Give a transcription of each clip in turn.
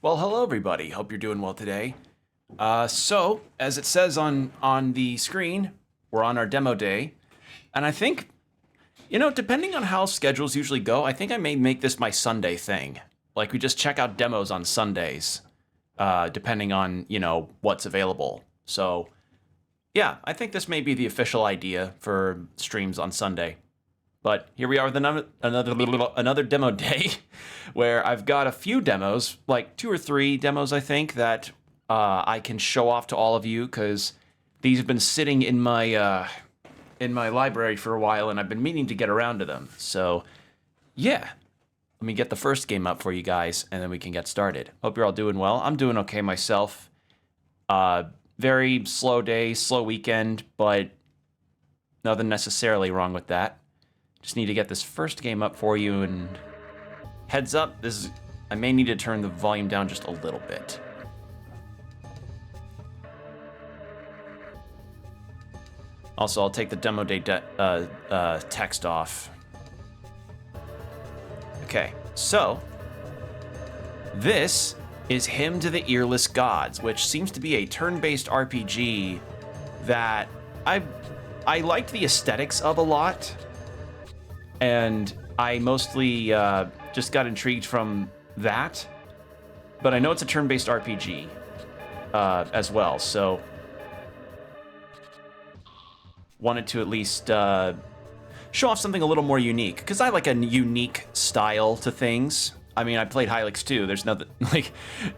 Well, hello everybody. Hope you're doing well today. So, as it says on the screen, we're on our demo day, and I think, depending on how schedules usually go, I think I may make this my Sunday thing. Like we just check out demos on Sundays, depending on what's available. So, yeah, I think this may be the official idea for streams on Sunday. But here we are with another demo day where I've got a few demos, like 2 or 3 demos, I think, that I can show off to all of you because these have been sitting in my library for a while and I've been meaning to get around to them. So, yeah, let me get the first game up for you guys and then we can get started. Hope you're all doing well. I'm doing okay myself. Very slow day, slow weekend, but nothing necessarily wrong with that. Just need to get this first game up for you, and heads up, I may need to turn the volume down just a little bit. Also, I'll take the demo day text off. Okay, so this is Hymn to the Earless Gods, which seems to be a turn-based RPG that I liked the aesthetics of a lot. And I mostly just got intrigued from that. But I know it's a turn-based RPG as well, so wanted to at least show off something a little more unique, because I like a unique style to things. I mean, I played Hylics 2. There's nothing, like,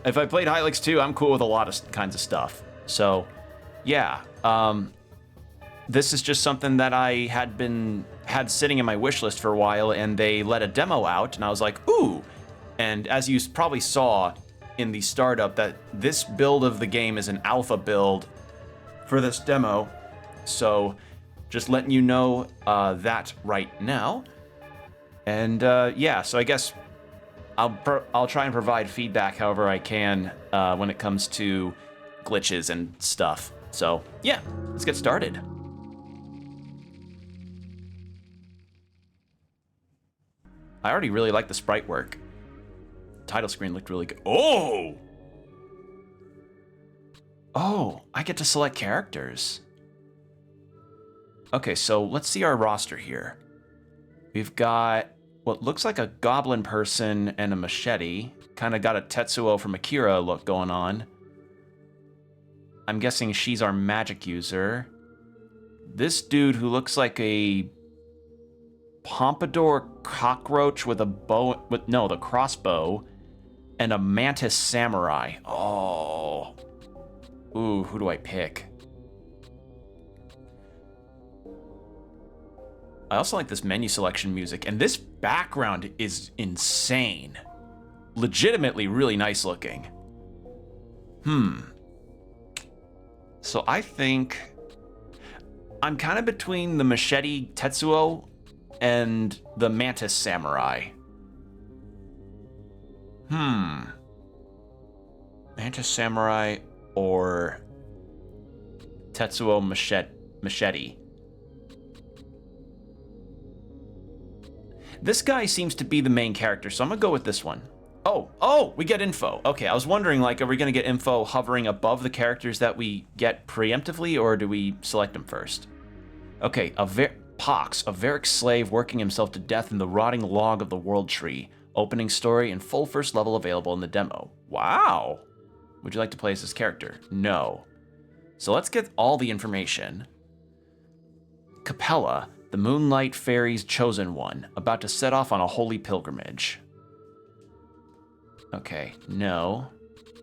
if I played Hylics 2, I'm cool with a lot of kinds of stuff. So, yeah. This is just something that I had sitting in my wish list for a while, and they let a demo out, and I was like, ooh. And as you probably saw in the startup, that this build of the game is an alpha build for this demo. So just letting you know that right now. And yeah, so I guess I'll try and provide feedback however I can when it comes to glitches and stuff. So yeah, let's get started. I already really like the sprite work. Title screen looked really good. Oh! Oh, I get to select characters. Okay, so let's see our roster here. We've got what looks like a goblin person and a machete. Kind of got a Tetsuo from Akira look going on. I'm guessing she's our magic user. This dude who looks like a pompadour cockroach with a bow, the crossbow, and a mantis samurai. Oh. Ooh, who do I pick? I also like this menu selection music, and this background is insane. Legitimately really nice looking. So I think I'm kind of between the machete Tetsuo and the mantis samurai. Mantis samurai or Tetsuo machete. This guy seems to be the main character, so I'm gonna go with this one. Oh, we get info. Okay, I was wondering, like, are we gonna get info hovering above the characters that we get preemptively, or do we select them first? Okay, Pox, a Varick slave working himself to death in the rotting log of the world tree. Opening story and full first level available in the demo. Wow! Would you like to play as this character? No. So let's get all the information. Capella, the Moonlight Fairy's chosen one, about to set off on a holy pilgrimage. Okay, no.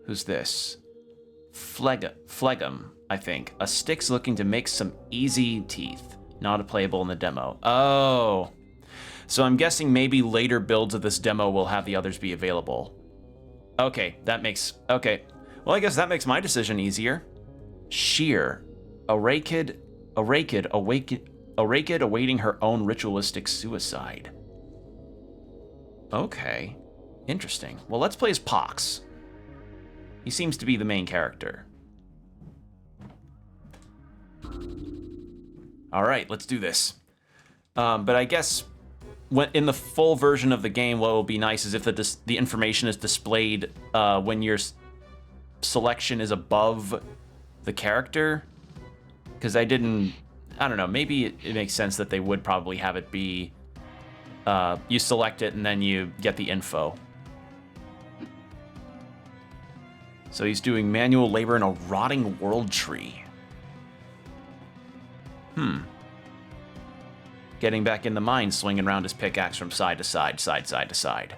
Who's this? Phlegm, I think. A Styx looking to make some easy teeth. Not playable in the demo. Oh. So I'm guessing maybe later builds of this demo will have the others be available. Okay, okay. Well, I guess that makes my decision easier. Sheer. A Rakid awaiting her own ritualistic suicide. Okay. Interesting. Well, let's play as Pox. He seems to be the main character. All right, let's do this. But I guess when in the full version of the game, what will be nice is if the information is displayed when your selection is above the character. Because I don't know, maybe it makes sense that they would probably have it be, you select it and then you get the info. So he's doing manual labor in a rotting world tree. Getting back in the mine, swinging around his pickaxe from side to side, side to side.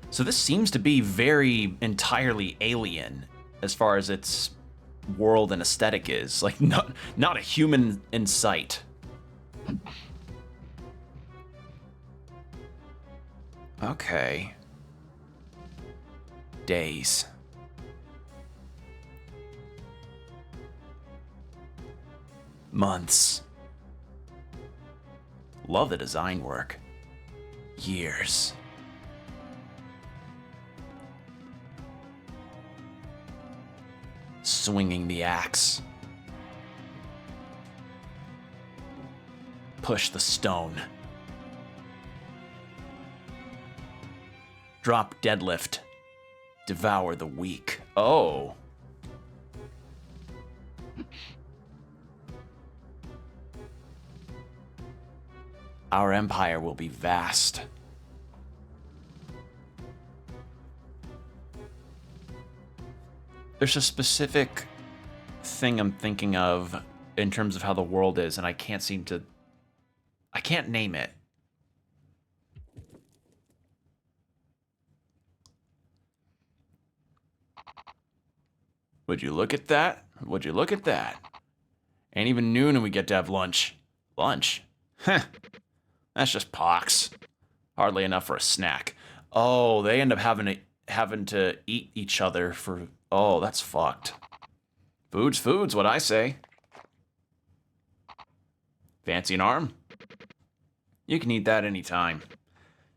So this seems to be very entirely alien as far as its world and aesthetic is. Like, not a human in sight. Okay. Days. Months. Love the design work. Years. Swinging the axe. Push the stone. Drop deadlift. Devour the weak. Oh. Our empire will be vast. There's a specific thing I'm thinking of in terms of how the world is, and I can't name it. Would you look at that? Would you look at that? Ain't even noon and we get to have lunch. Lunch? Heh. That's just pox. Hardly enough for a snack. Oh, they end up having to eat each other for... Oh, that's fucked. Food's what I say. Fancy an arm? You can eat that anytime.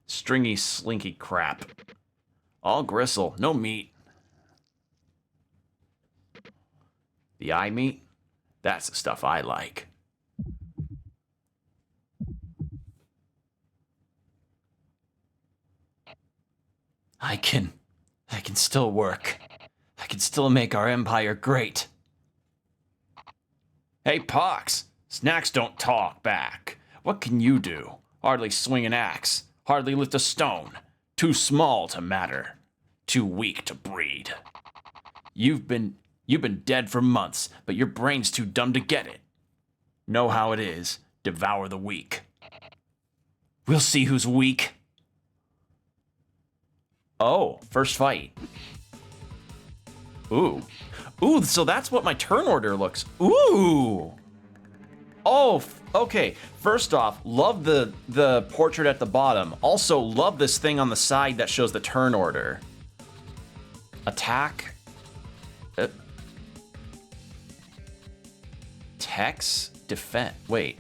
Stringy, slinky crap. All gristle, no meat. The eye meat? That's the stuff I like. I can still work. I can still make our empire great. Hey, Pox, snacks don't talk back. What can you do? Hardly swing an axe, hardly lift a stone. Too small to matter, too weak to breed. You've been dead for months, but your brain's too dumb to get it. Know how it is, devour the weak. We'll see who's weak. Oh, first fight. Ooh. Ooh, so that's what my turn order looks. Ooh. Oh, okay. First off, love the portrait at the bottom. Also, love this thing on the side that shows the turn order. Attack. Text. Defend. Wait.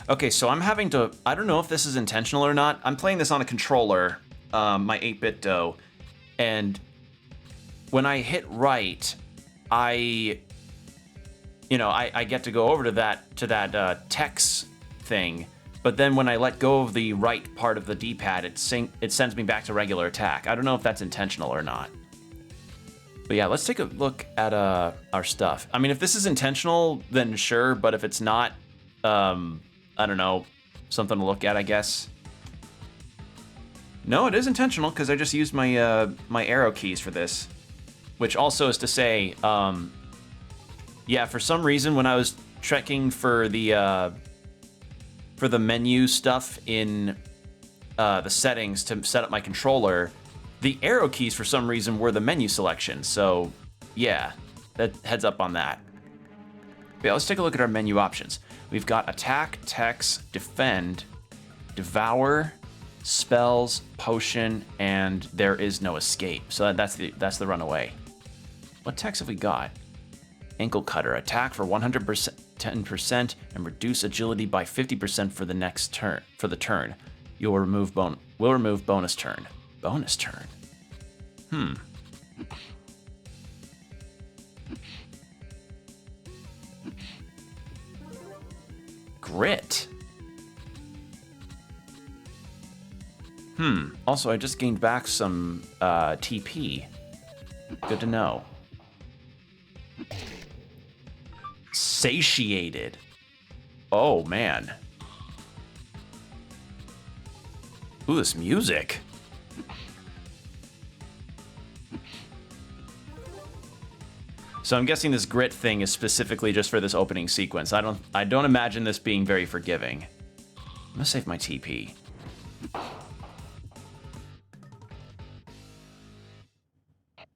Okay, so I'm having to... I don't know if this is intentional or not. I'm playing this on a controller, my 8-bit dough, and when I hit right, I get to go over to that text thing, but then when I let go of the right part of the D-pad, it sends me back to regular attack. I don't know if that's intentional or not. But yeah, let's take a look at our stuff. I mean, if this is intentional, then sure, but if it's not, I don't know, something to look at, I guess. No, it is intentional, because I just used my my arrow keys for this. Which also is to say, yeah, for some reason when I was checking for the menu stuff in the settings to set up my controller, the arrow keys for some reason were the menu selection. So yeah, that heads up on that. But yeah, let's take a look at our menu options. We've got attack, text, defend, devour, spells, potion, and there is no escape. So that's the runaway. What text have we got? Ankle cutter, attack for 100%, 10%, and reduce agility by 50% for the next turn. For the turn, will remove bonus turn. Bonus turn. grit. Also, I just gained back some TP. Good to know. Satiated. Oh, man. Ooh, this music. So I'm guessing this grit thing is specifically just for this opening sequence. I don't imagine this being very forgiving. I'm gonna save my TP.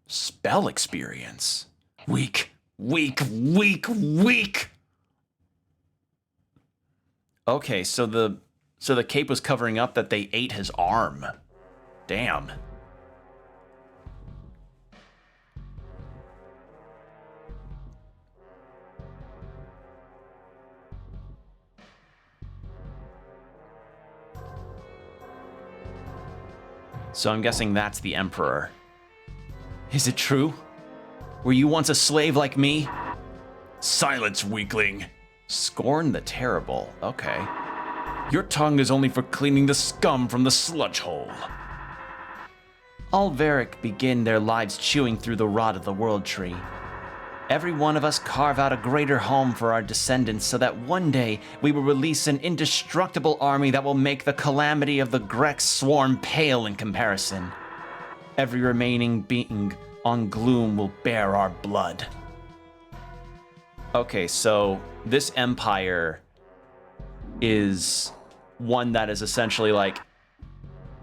Spell experience. Weak, weak, weak, weak. Okay, so the cape was covering up that they ate his arm. Damn. So I'm guessing that's the Emperor. Is it true? Were you once a slave like me? Silence, weakling. Scorn the terrible. Okay. Your tongue is only for cleaning the scum from the sludge hole. All Varric begin their lives chewing through the rot of the world tree. Every one of us carve out a greater home for our descendants so that one day we will release an indestructible army that will make the calamity of the Grex swarm pale in comparison. Every remaining being on Gloom will bear our blood. Okay, so this empire is one that is essentially like,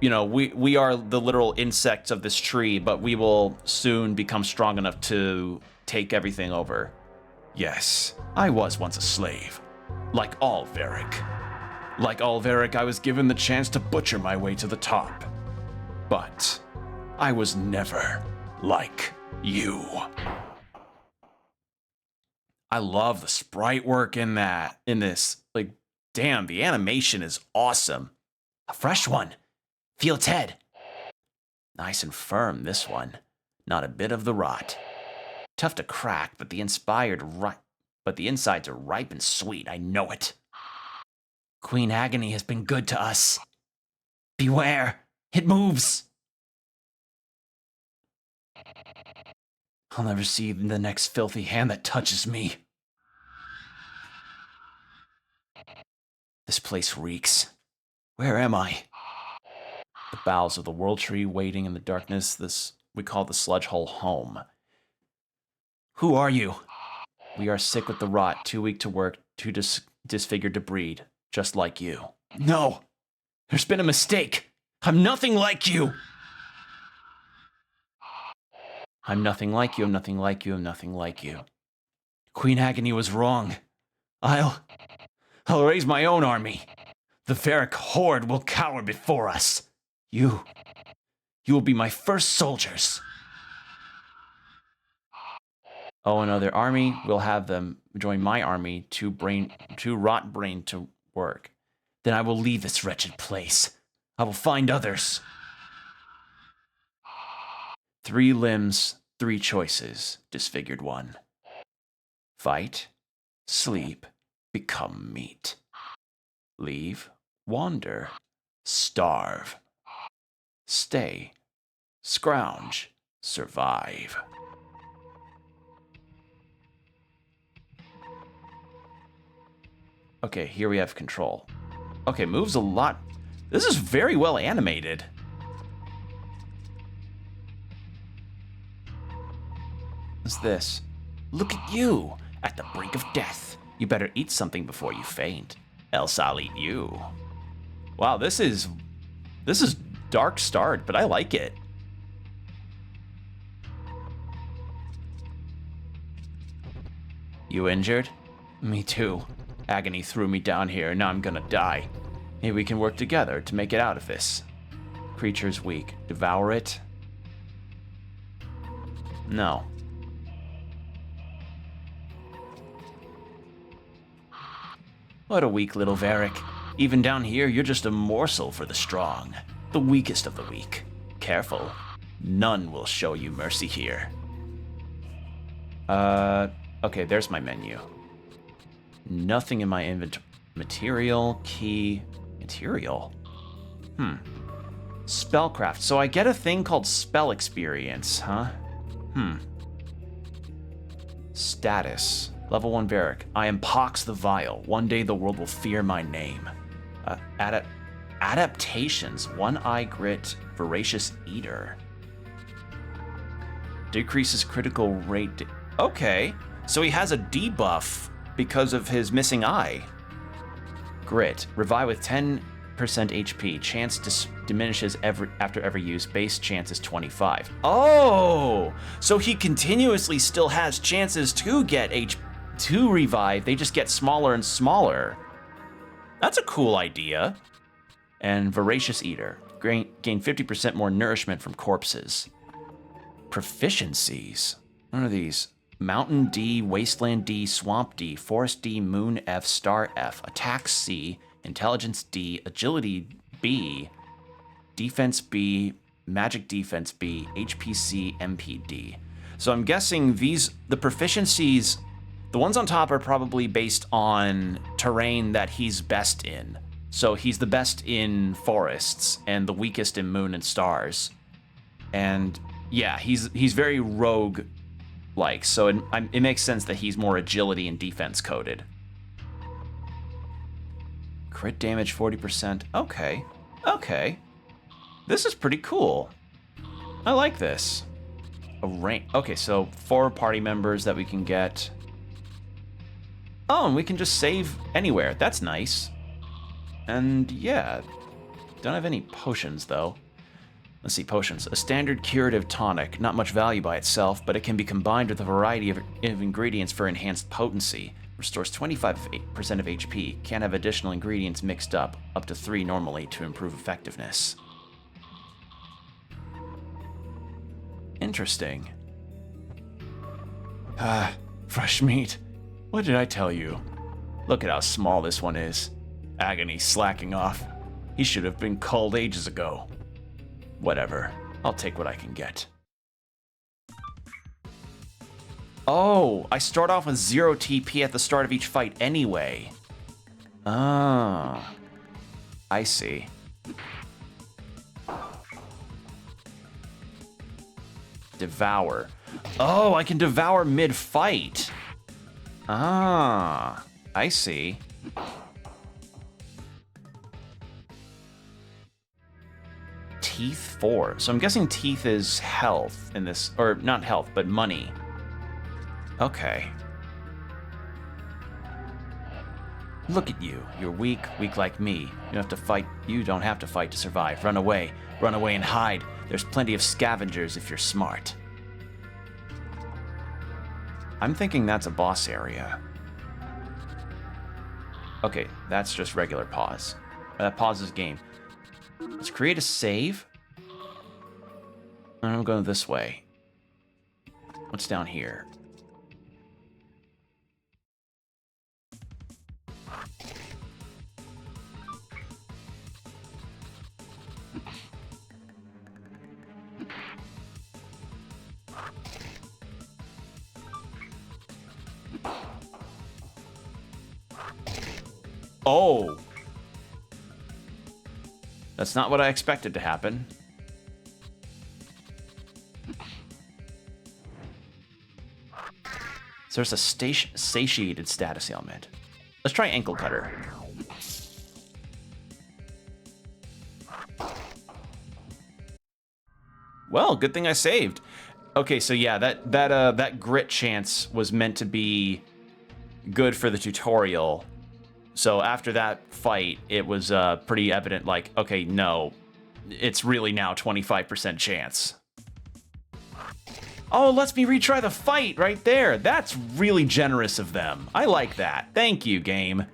you know, we are the literal insects of this tree, but we will soon become strong enough to take everything over. Yes, I was once a slave. Like all Varric. Like all Varric, I was given the chance to butcher my way to the top. But I was never like you. I love the sprite work in this. Like, damn, the animation is awesome. A fresh one. Feel its head. Nice and firm, this one. Not a bit of the rot. Tough to crack, but the insides are ripe and sweet. I know it. Queen Agony has been good to us. Beware, it moves. I'll never see the next filthy hand that touches me. This place reeks. Where am I? The bowels of the world tree waiting in the darkness. This we call the sludge hole home. Who are you? We are sick with the rot, too weak to work, too disfigured to breed, just like you. No! There's been a mistake! I'm nothing like you! I'm nothing like you, I'm nothing like you, I'm nothing like you. Queen Agony was wrong. I'll raise my own army. The Varric horde will cower before us. You will be my first soldiers. Oh, another army. We'll have them join my army to rot brain to work. Then I will leave this wretched place. I will find others. 3 limbs, 3 choices, disfigured one. Fight, sleep, become meat. Leave, wander, starve. Stay, scrounge, survive. Okay, here we have control. Okay, moves a lot. This is very well animated. What's this? Look at you, at the brink of death. You better eat something before you faint, else I'll eat you. Wow, this is dark start, but I like it. You injured? Me too. Agony threw me down here, now I'm gonna die. Maybe we can work together to make it out of this. Creature's weak. Devour it? No. What a weak little Varric. Even down here, you're just a morsel for the strong. The weakest of the weak. Careful. None will show you mercy here. Okay, there's my menu. Nothing in my inventory. Material, key, material. Spellcraft. So I get a thing called spell experience, huh? Status. Level 1 Varric. I am Pox the Vile. One day the world will fear my name. Adaptations. One-Eye Grit. Voracious Eater. Decreases critical rate. Okay. So he has a debuff because of his missing eye. Grit. Revive with 10% HP. Chance diminishes after every use. Base chance is 25. Oh! So he continuously still has chances to get to revive. They just get smaller and smaller. That's a cool idea. And Voracious Eater. Gain 50% more nourishment from corpses. Proficiencies. What are these? Mountain D, Wasteland D, Swamp D, Forest D, Moon F, Star F, Attack C, Intelligence D, Agility B, Defense B, Magic Defense B, HP C, MP D. So I'm guessing the proficiencies, the ones on top are probably based on terrain that he's best in. So he's the best in forests and the weakest in moon and stars. And yeah, he's very rogue-like, so it makes sense that he's more agility and defense coded. Crit damage 40%. Okay. This is pretty cool. I like this. Okay, so 4 party members that we can get. Oh, and we can just save anywhere. That's nice. And yeah, don't have any potions though. Let's see, potions. A standard curative tonic, not much value by itself, but it can be combined with a variety of ingredients for enhanced potency. Restores 25% of HP. Can't have additional ingredients mixed up to 3 normally to improve effectiveness. Interesting. Fresh meat. What did I tell you? Look at how small this one is. Agony slacking off. He should have been culled ages ago. Whatever. I'll take what I can get. Oh, I start off with 0 TP at the start of each fight anyway. Ah, I see. Devour. Oh, I can devour mid-fight. Ah, I see. Teeth 4. So I'm guessing teeth is health in this, or not health, but money. Okay. Look at you. You're weak like me. You don't have to fight. You don't have to fight to survive. Run away. Run away and hide. There's plenty of scavengers if you're smart. I'm thinking that's a boss area. Okay, that's just regular pause. That pauses game. Let's create a save. And I'm going this way. What's down here? Oh! That's not what I expected to happen. So there's a satiated status ailment. Let's try ankle cutter. Well, good thing I saved. Okay, so yeah, that grit chance was meant to be good for the tutorial. So after that fight, it was pretty evident, like, okay, no, it's really now 25% chance. Oh, lets me retry the fight right there. That's really generous of them. I like that. Thank you, game.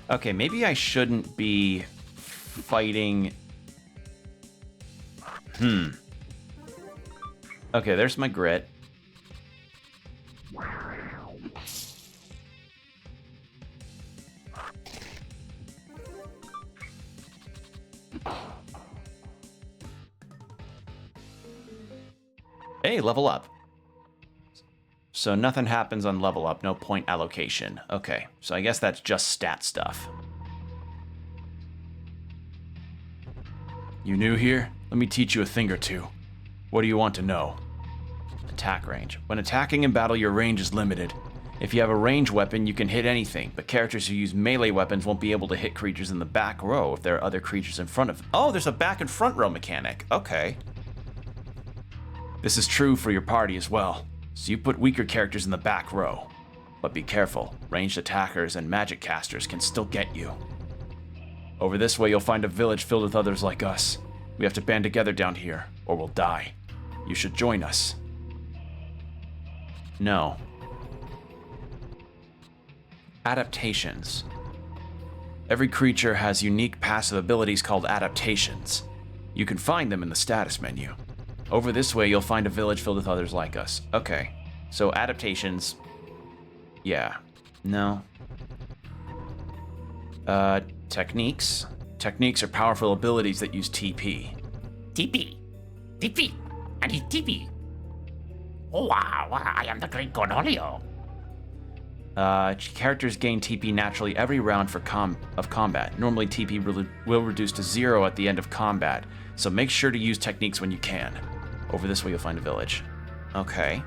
Okay, maybe I shouldn't be fighting... Okay, there's my grit. Hey, level up. So nothing happens on level up, no point allocation. Okay, so I guess that's just stat stuff. You new here? Let me teach you a thing or two. What do you want to know? Attack range. When attacking in battle, your range is limited. If you have a ranged weapon, you can hit anything, but characters who use melee weapons won't be able to hit creatures in the back row if there are other creatures in front of them. Oh, there's a back and front row mechanic. Okay. This is true for your party as well, so you put weaker characters in the back row. But be careful, ranged attackers and magic casters can still get you. Over this way, you'll find a village filled with others like us. We have to band together down here, or we'll die. You should join us. No. Adaptations. Every creature has unique passive abilities called adaptations. You can find them in the status menu. Over this way, you'll find a village filled with others like us. Okay, so adaptations. Yeah. No. Techniques. Techniques are powerful abilities that use TP. TP. TP. I need TP. Oh, wow, I am the great Cornholio. Characters gain TP naturally every round for combat. Normally, TP will reduce to 0 at the end of combat, so make sure to use techniques when you can. Over this way, you'll find a village. Okay.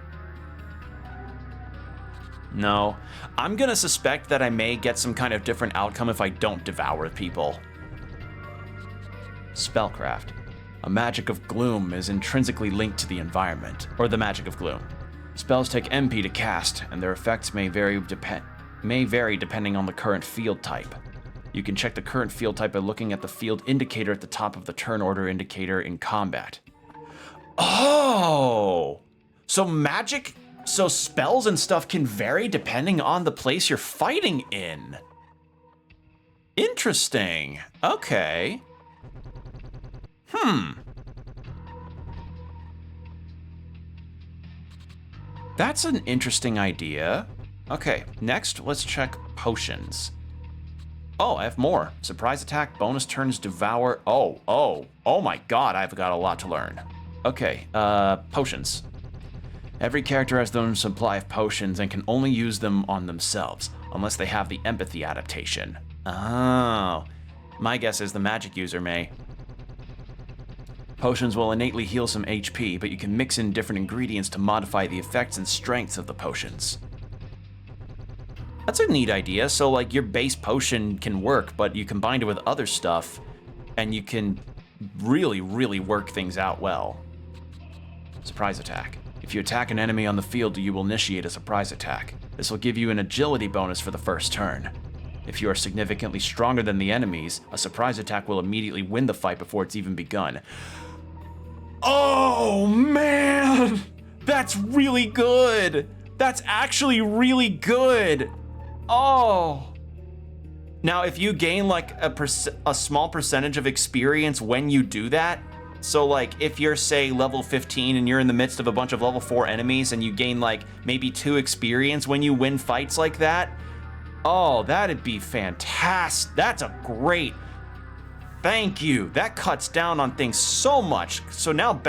No. I'm gonna suspect that I may get some kind of different outcome if I don't devour people. Spellcraft. A magic of gloom is intrinsically linked to the environment, or the magic of gloom. Spells take MP to cast, and their effects may vary depending on the current field type. You can check the current field type by looking at the field indicator at the top of the turn order indicator in combat. Oh! So spells and stuff can vary depending on the place you're fighting in. Interesting. Okay. That's an interesting idea. Okay, next let's check potions. Oh, I have more. Surprise attack, bonus turns, devour. Oh my god, I've got a lot to learn. Okay, potions. Every character has their own supply of potions and can only use them on themselves, unless they have the empathy adaptation. Oh, my guess is the magic user may. Potions will innately heal some HP, but you can mix in different ingredients to modify the effects and strengths of the potions. That's a neat idea. So like your base potion can work, but you combine it with other stuff and you can really, really work things out well. Surprise attack. If you attack an enemy on the field, you will initiate a surprise attack. This will give you an agility bonus for the first turn. If you are significantly stronger than the enemies, a surprise attack will immediately win the fight before it's even begun. Oh man! That's really good! That's actually really good! Oh! Now, if you gain like a small percentage of experience when you do that, so like if you're say level 15 and you're in the midst of a bunch of level 4 enemies and you gain like maybe 2 experience when you win fights like that, oh, that'd be fantastic. That's a great, thank you. That cuts down on things so much. So now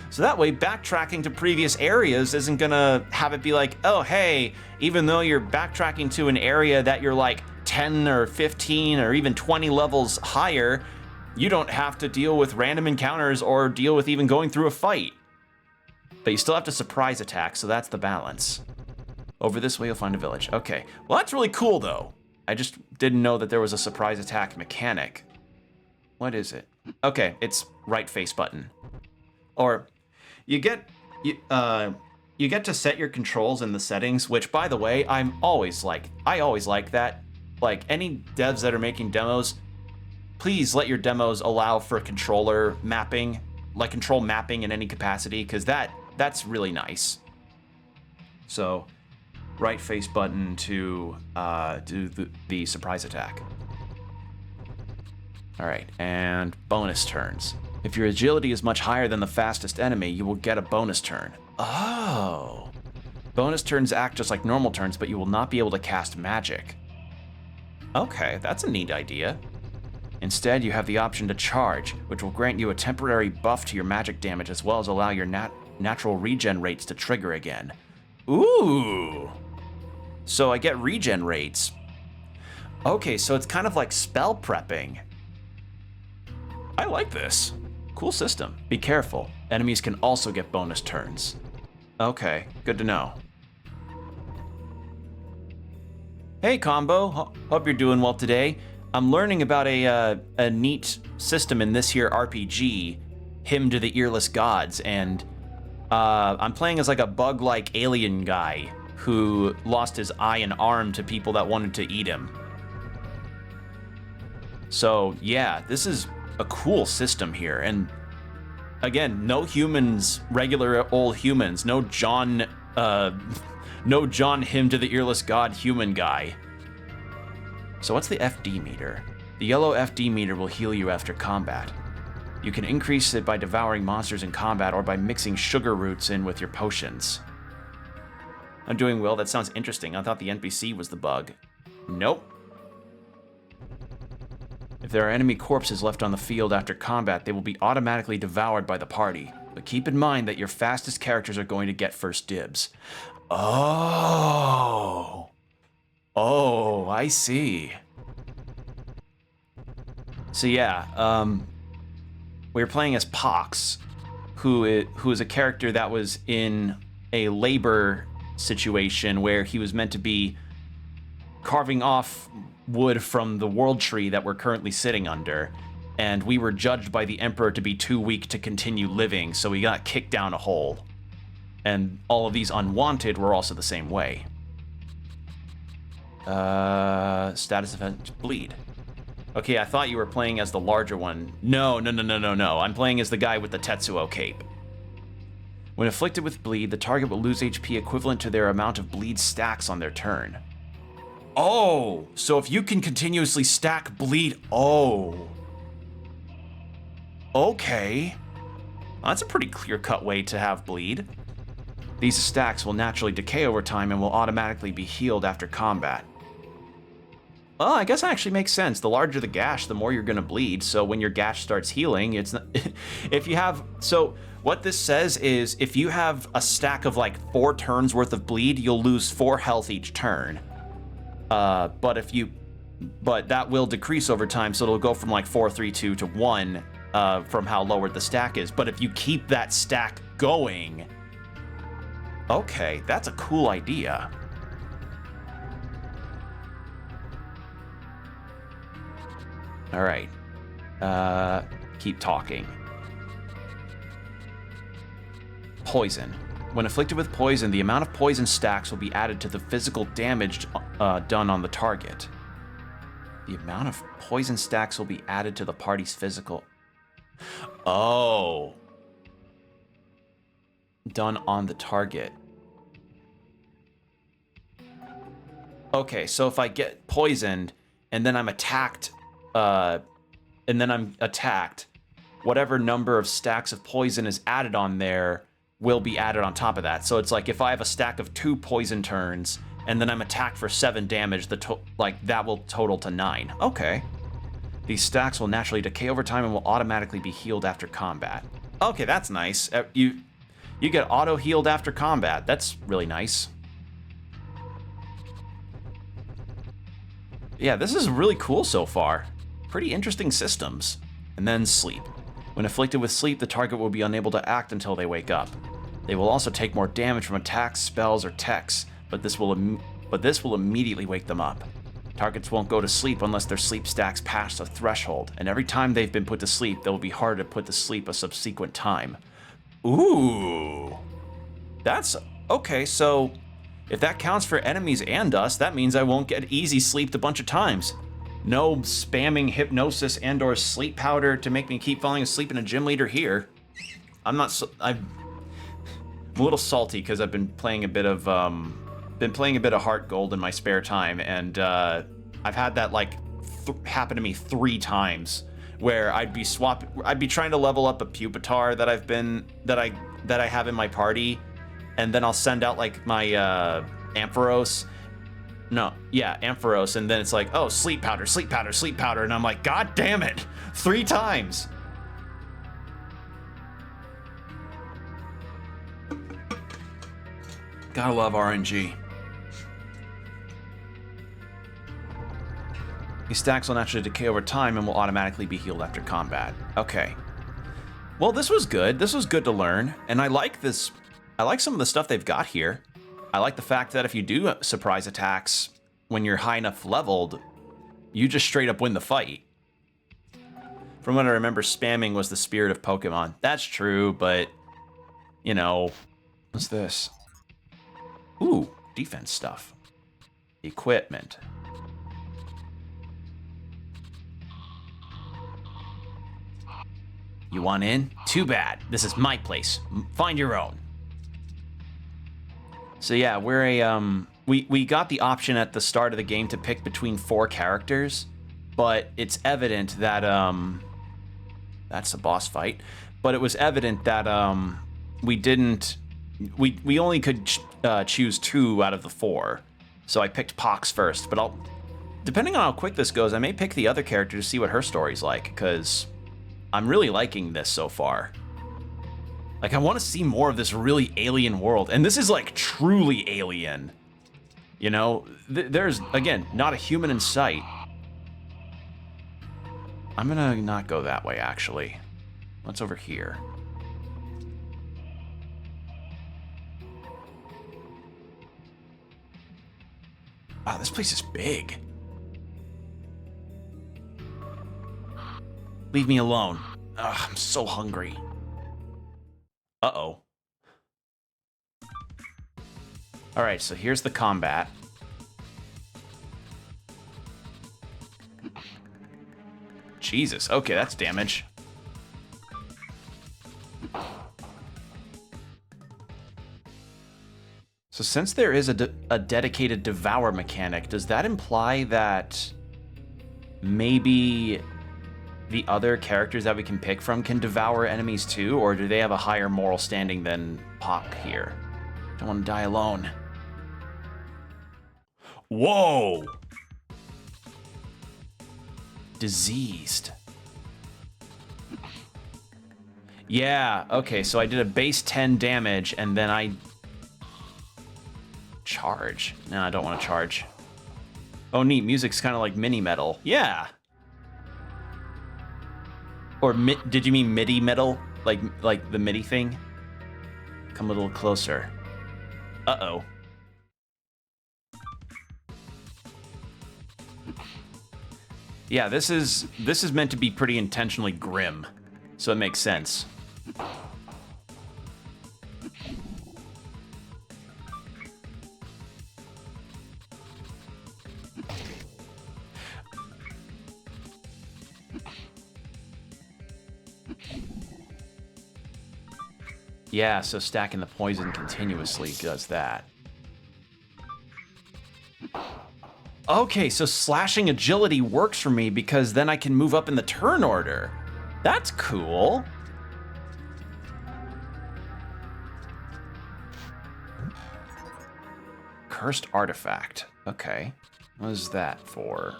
so that way backtracking to previous areas isn't gonna have it be like, oh, hey, even though you're backtracking to an area that you're like 10 or 15 or even 20 levels higher, you don't have to deal with random encounters or deal with even going through a fight. But you still have to surprise attack, so that's the balance. Over this way, you'll find a village. Okay, well, that's really cool, though. I just didn't know that there was a surprise attack mechanic. What is it? Okay, it's right face button. Or you get to set your controls in the settings, which, by the way, I always like that. Like, any devs that are making demos, please let your demos allow for controller mapping, like control mapping in any capacity, because that's really nice. So, right face button to do the surprise attack. All right, and bonus turns. If your agility is much higher than the fastest enemy, you will get a bonus turn. Oh. Bonus turns act just like normal turns, but you will not be able to cast magic. Okay, that's a neat idea. Instead, you have the option to charge, which will grant you a temporary buff to your magic damage as well as allow your natural regen rates to trigger again. Ooh. So I get regen rates. Okay, so it's kind of like spell prepping. I like this. Cool system. Be careful. Enemies can also get bonus turns. Okay, good to know. Hey, Combo. Hope you're doing well today. I'm learning about a neat system in this here RPG, Hymn to the Earless Gods, and I'm playing as like a bug-like alien guy who lost his eye and arm to people that wanted to eat him. So yeah, this is a cool system here, and again, no humans, regular old humans, no John Hymn to the Earless God human guy. So what's the FD meter? The yellow FD meter will heal you after combat. You can increase it by devouring monsters in combat or by mixing sugar roots in with your potions. I'm doing well, that sounds interesting. I thought the NPC was the bug. Nope. If there are enemy corpses left on the field after combat, they will be automatically devoured by the party. But keep in mind that your fastest characters are going to get first dibs. Oh. Oh, I see. So yeah, we were playing as Pox, who is a character that was in a labor situation where he was meant to be carving off wood from the world tree that we're currently sitting under, and we were judged by the Emperor to be too weak to continue living, so we got kicked down a hole. And all of these unwanted were also the same way. Status event, bleed. Okay, I thought you were playing as the larger one. No. I'm playing as the guy with the Tetsuo cape. When afflicted with bleed, the target will lose HP equivalent to their amount of bleed stacks on their turn. Oh, so if you can continuously stack bleed, oh. Okay. Well, that's a pretty clear-cut way to have bleed. These stacks will naturally decay over time and will automatically be healed after combat. Well, I guess that actually makes sense. The larger the gash, the more you're gonna bleed, so when your gash starts healing, it's not... if you have... So, what this says is, if you have a stack of like 4 turns worth of bleed, you'll lose 4 health each turn. But that will decrease over time, so it'll go from like 4, 3, 2 to 1 from how lowered the stack is. But if you keep that stack going, okay, that's a cool idea. All right, keep talking. Poison. When afflicted with poison, the amount of poison stacks will be added to the physical damage done on the target. The amount of poison stacks will be added to the party's physical... Oh. Done on the target. Okay, so if I get poisoned, and then I'm attacked, whatever number of stacks of poison is added on there will be added on top of that. So it's like if I have a stack of 2 poison turns and then I'm attacked for 7 damage, that will total to 9. Okay. These stacks will naturally decay over time and will automatically be healed after combat. Okay, that's nice. You get auto healed after combat. That's really nice. Yeah, this is really cool so far. Pretty interesting systems. And then sleep. When afflicted with sleep, the target will be unable to act until they wake up. They will also take more damage from attacks, spells, or texts, but this will immediately wake them up. Targets won't go to sleep unless their sleep stacks pass a threshold, and every time they've been put to sleep, they will be harder to put to sleep a subsequent time. Ooh. That's... Okay, so... If that counts for enemies and us, that means I won't get easy sleeped a bunch of times. No spamming hypnosis and or sleep powder to make me keep falling asleep in a gym leader here. I'm a little salty because I've been playing a bit of Heart Gold in my spare time, and I've had that like happen to me 3 times where I'd be trying to level up a Pupitar that I have in my party, and then I'll send out like my Ampharos. Ampharos, and then it's like, oh, sleep powder, and I'm like, god damn it, 3 times. Gotta love RNG. These stacks will naturally decay over time and will automatically be healed after combat. Okay. Well, this was good. This was good to learn. And I like this. I like some of the stuff they've got here. I like the fact that if you do surprise attacks when you're high enough leveled, you just straight up win the fight. From what I remember, spamming was the spirit of Pokemon. That's true, but, you know, what's this? Ooh, defense stuff. Equipment. You want in? Too bad. This is my place. Find your own. So yeah, we're a we got the option at the start of the game to pick between 4 characters, but it's evident that that's a boss fight. But it was evident that we only could choose 2 out of the 4. So I picked Pox first, but depending on how quick this goes, I may pick the other character to see what her story's like, because I'm really liking this so far. Like, I want to see more of this really alien world. And this is, like, truly alien. You know? There's, again, not a human in sight. I'm gonna not go that way, actually. What's over here? Wow, this place is big. Leave me alone. Ugh, I'm so hungry. Uh-oh. Alright, so here's the combat. Jesus, okay, that's damage. So since there is a dedicated devour mechanic, does that imply that maybe the other characters that we can pick from can devour enemies too, or do they have a higher moral standing than Pock here? Don't want to die alone. Whoa! Diseased. Yeah, okay, so I did a base 10 damage and then I charge. No, I don't want to charge. Oh, neat. Music's kind of like mini metal. Yeah. Or did you mean MIDI metal? Like the MIDI thing? Come a little closer. Uh-oh. Yeah, this is meant to be pretty intentionally grim, so it makes sense. Yeah, so stacking the poison continuously does that. Okay, so slashing agility works for me because then I can move up in the turn order. That's cool. Cursed artifact. Okay. What is that for?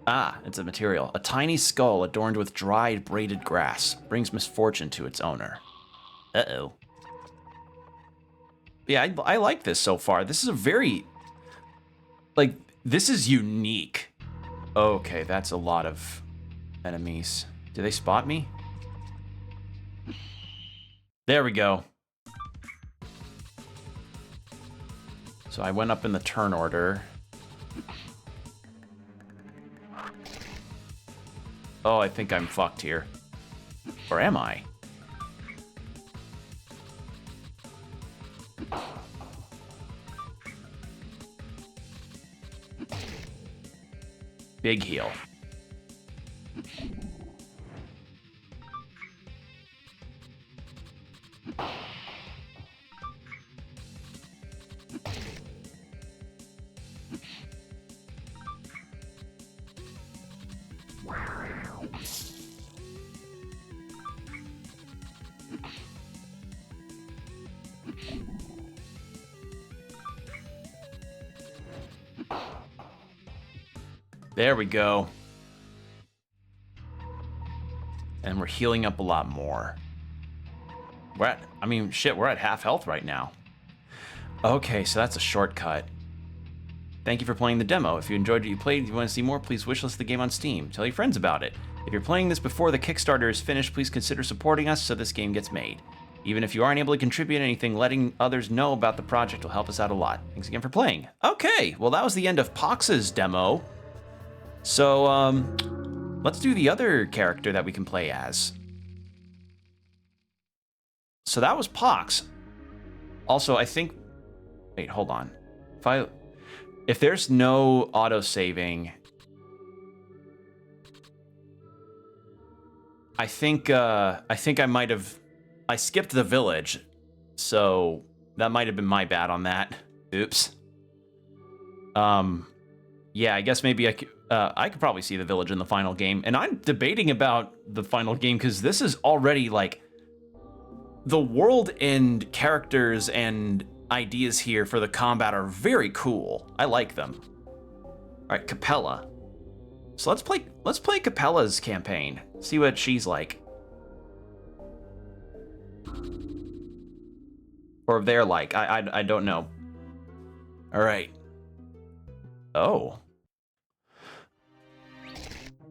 Ah, it's a material. A tiny skull adorned with dried, braided grass brings misfortune to its owner. Uh-oh. Yeah, I like this so far. This is a very... Like, this is unique. Okay, that's a lot of enemies. Do they spot me? There we go. So I went up in the turn order. Oh, I think I'm fucked here. Or am I? Big heal. There we go. And we're healing up a lot more. I mean, shit, we're at half health right now. Okay, so that's a shortcut. Thank you for playing the demo. If you enjoyed what you played and you want to see more, please wishlist the game on Steam. Tell your friends about it. If you're playing this before the Kickstarter is finished, please consider supporting us so this game gets made. Even if you aren't able to contribute anything, letting others know about the project will help us out a lot. Thanks again for playing. Okay, well that was the end of Pox's demo. So, let's do the other character that we can play as. So that was Pox. Also, I think... Wait, hold on. If there's no auto-saving... I think I might have... I skipped the village, so that might have been my bad on that. Oops. Yeah, I guess maybe I could probably see the village in the final game. And I'm debating about the final game because this is already like... The world and characters and ideas here for the combat are very cool. I like them. All right, Capella. So let's play Capella's campaign. See what she's like. Or if they're like. I don't know. All right. Oh.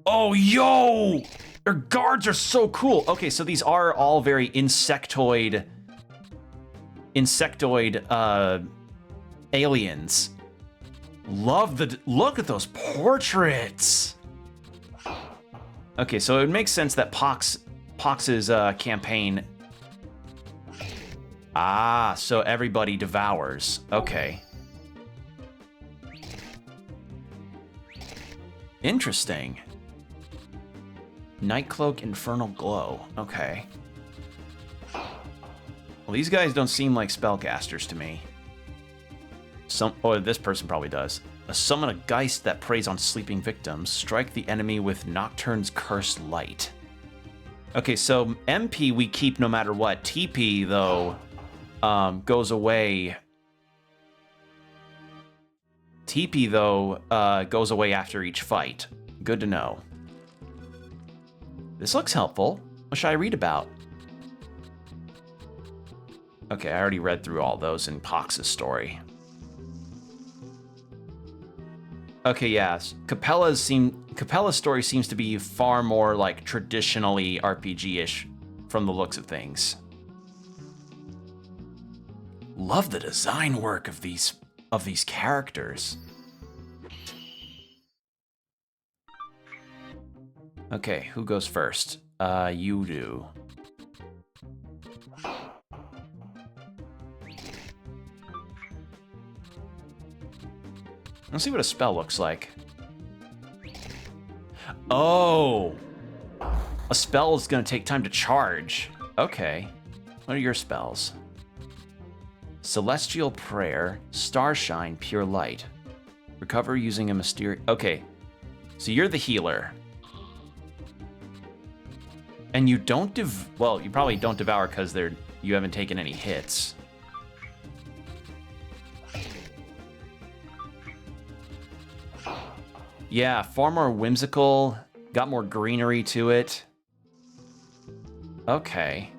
Oh, yo! Their guards are so cool. Okay, so these are all very insectoid aliens. Look at those portraits. Okay, so it makes sense that Pox's campaign. Ah, so everybody devours. Okay. Interesting. Nightcloak, Infernal Glow. Okay. Well, these guys don't seem like spellcasters to me. Oh, this person probably does. Summon a geist that preys on sleeping victims. Strike the enemy with Nocturne's Cursed Light. Okay, so MP we keep no matter what. TP, though, goes away. TP, though, goes away after each fight. Good to know. This looks helpful. What should I read about? Okay, I already read through all those in Pox's story. Okay, yes. Capella's story seems to be far more like traditionally RPG-ish from the looks of things. Love the design work of these characters. Okay, who goes first? You do. Let's see what a spell looks like. Oh! A spell is gonna take time to charge. Okay. What are your spells? Celestial Prayer, Starshine, Pure Light. Recover using a mysterious... Okay. So you're the healer. And you don't well, you probably don't devour because you haven't taken any hits. Yeah, far more whimsical, got more greenery to it. Okay.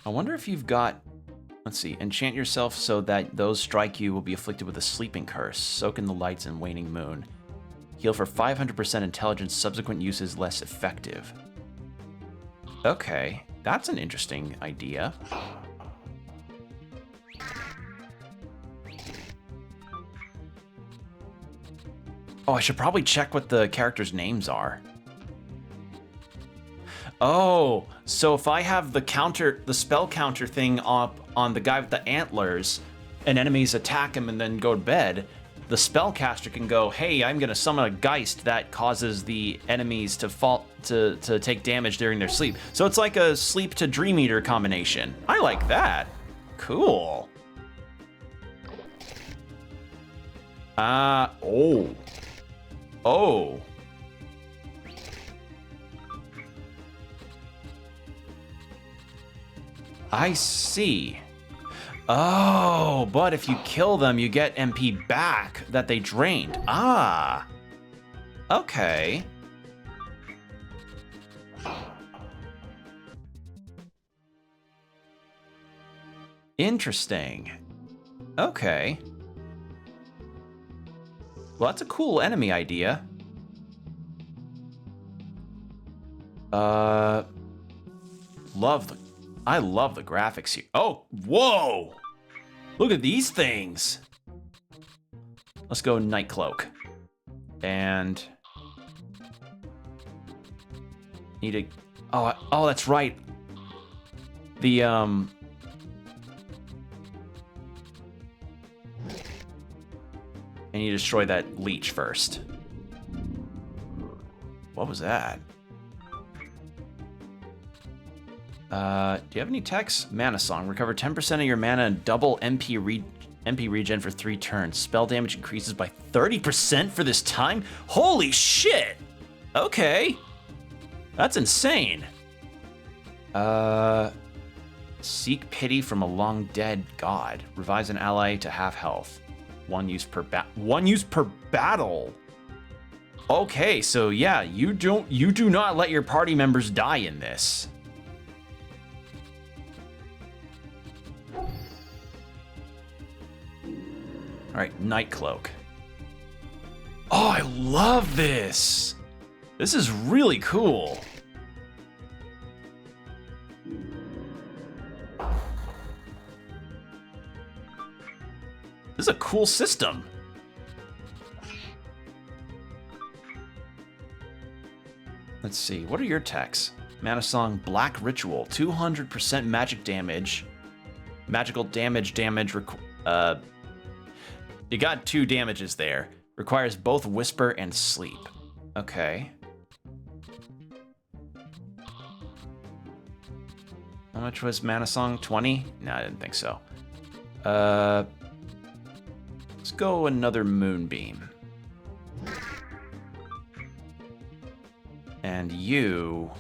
I wonder if you've got... Let's see. Enchant yourself so that those strike you will be afflicted with a sleeping curse. Soak in the lights and waning moon. Heal for 500% intelligence. Subsequent use is less effective. Okay. That's an interesting idea. Oh, I should probably check what the characters' names are. Oh, so if I have the spell counter thing up on the guy with the antlers, and enemies attack him and then go to bed, the spellcaster can go, hey, I'm gonna summon a geist that causes the enemies to take damage during their sleep. So it's like a sleep to dream eater combination. I like that. Cool. Oh. Oh. I see. Oh, but if you kill them, you get MP back that they drained. Ah. Okay. Interesting. Okay. Well, that's a cool enemy idea. I love the graphics here. Oh, whoa! Look at these things. Let's go Night Cloak. And need to. Oh, that's right. The I need to destroy that leech first. What was that? Do you have any techs? Mana Song. Recover 10% of your mana and double MP regen for 3 turns. Spell damage increases by 30% for this time? Holy shit! Okay. That's insane. Seek pity from a long dead god. Revives an ally to half health. One use per battle. Okay, so yeah, you do not let your party members die in this. All right, Night Cloak. Oh, I love this. This is really cool. This is a cool system. Let's see, what are your techs? Mana Song, Black Ritual, 200% magic damage. Magical damage, you got 2 damages there. Requires both Whisper and Sleep. Okay. How much was Mana Song? 20? No, I didn't think so. Let's go another Moonbeam. And you...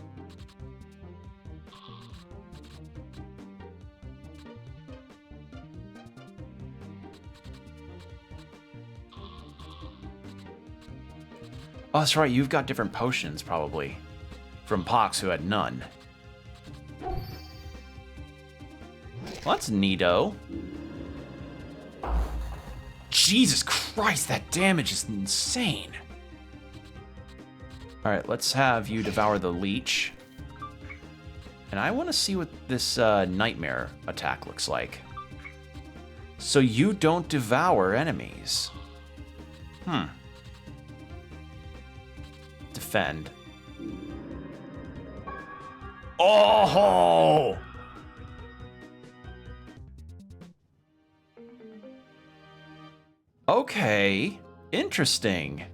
Oh, that's right, you've got different potions, probably. From Pox, who had none. Well, that's neato. Jesus Christ, that damage is insane. Alright, let's have you devour the leech. And I want to see what this nightmare attack looks like. So you don't devour enemies. Defend. Oh! Okay, interesting.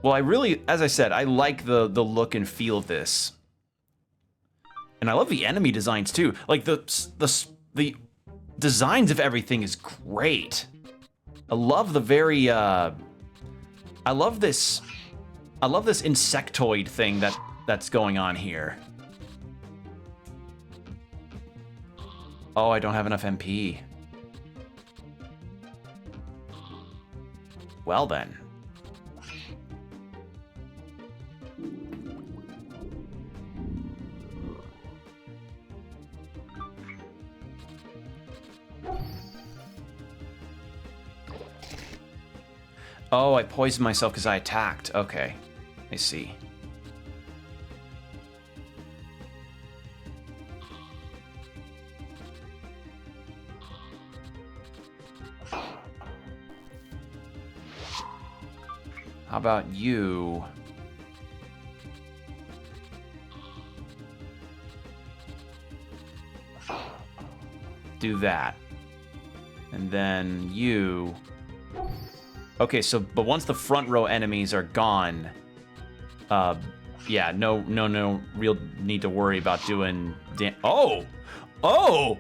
Well, I really, as I said, I like the look and feel of this. And I love the enemy designs too. Like the designs of everything is great. I love the very I love this insectoid thing that's going on here. Oh, I don't have enough MP. Well then. Oh, I poisoned myself because I attacked. Okay, I see. How about you? Do that. And then you... Okay, so, but once the front row enemies are gone, yeah, no real need to worry about doing Oh! Oh!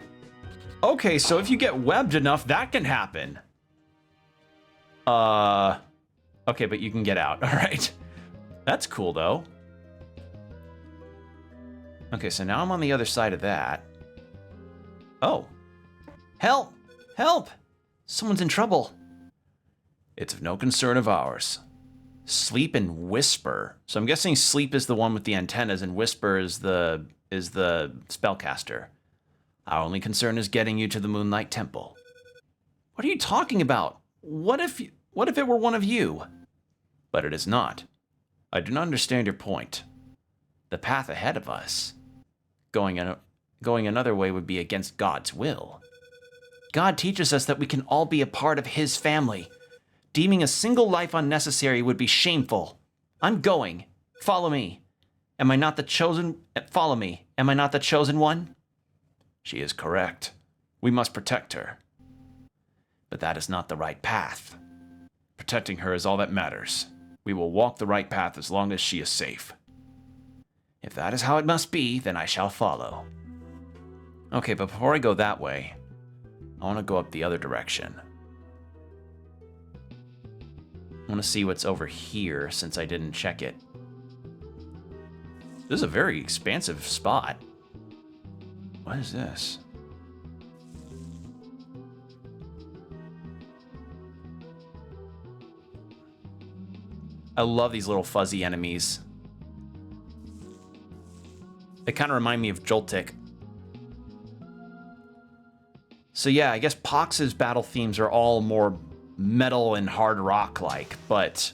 Okay, so if you get webbed enough, that can happen. Okay, but you can get out, all right. That's cool, though. Okay, so now I'm on the other side of that. Oh. Help! Help! Someone's in trouble. It's of no concern of ours. Sleep and Whisper. So I'm guessing Sleep is the one with the antennas and Whisper is the spellcaster. Our only concern is getting you to the Moonlight Temple. What are you talking about? What if it were one of you? But it is not. I do not understand your point. The path ahead of us. Going another way would be against God's will. God teaches us that we can all be a part of His family. Deeming a single life unnecessary would be shameful. I'm going. Follow me. Am I not the chosen? Follow me. Am I not the chosen one? She is correct. We must protect her. But that is not the right path. Protecting her is all that matters. We will walk the right path as long as she is safe. If that is how it must be, then I shall follow. Okay, but before I go that way, I want to go up the other direction. I want to see what's over here since I didn't check it. This is a very expansive spot. What is this? I love these little fuzzy enemies. They kind of remind me of Joltik. So yeah, I guess Pox's battle themes are all more metal and hard rock like, but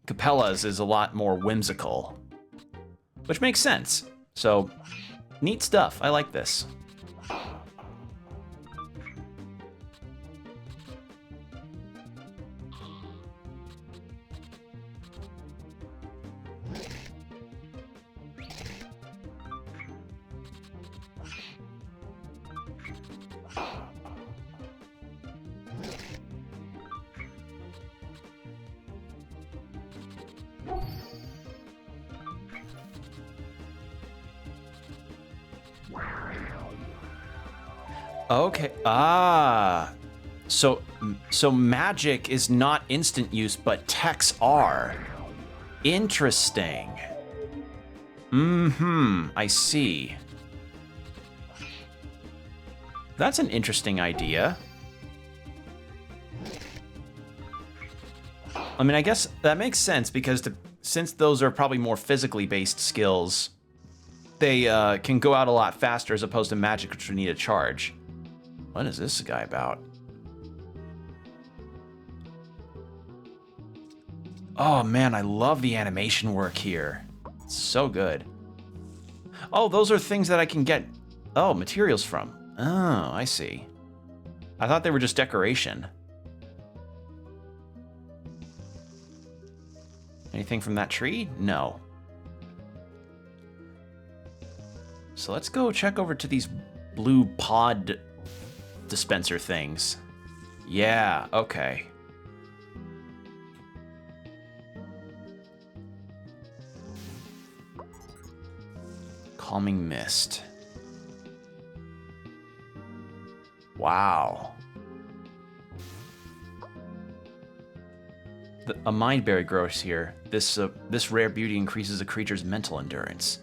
Capella's is a lot more whimsical, which makes sense. So neat stuff. I like this. Okay. So magic is not instant use, but techs are. Interesting. I see. That's an interesting idea. I mean, I guess that makes sense because since those are probably more physically based skills, they can go out a lot faster as opposed to magic, which would need a charge. What is this guy about? Oh man, I love the animation work here. It's so good. Oh, those are things that I can get, materials from. Oh, I see. I thought they were just decoration. Anything from that tree? No. So let's go check over to these blue pod dispenser things. Yeah, okay. Calming mist. Wow. A mind berry grows here. This rare beauty increases a creature's mental endurance.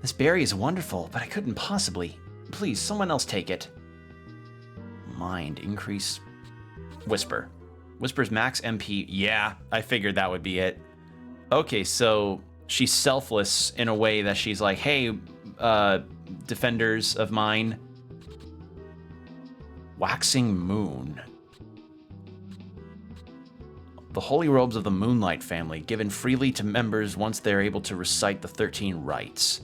This berry is wonderful, but I couldn't possibly. Please, someone else take it. Mind increase. Whisper. Whisper's max MP. Yeah, I figured that would be it. Okay, so she's selfless in a way that she's like, hey, defenders of mine. Waxing moon. The holy robes of the Moonlight family, given freely to members once they're able to recite the 13 rites.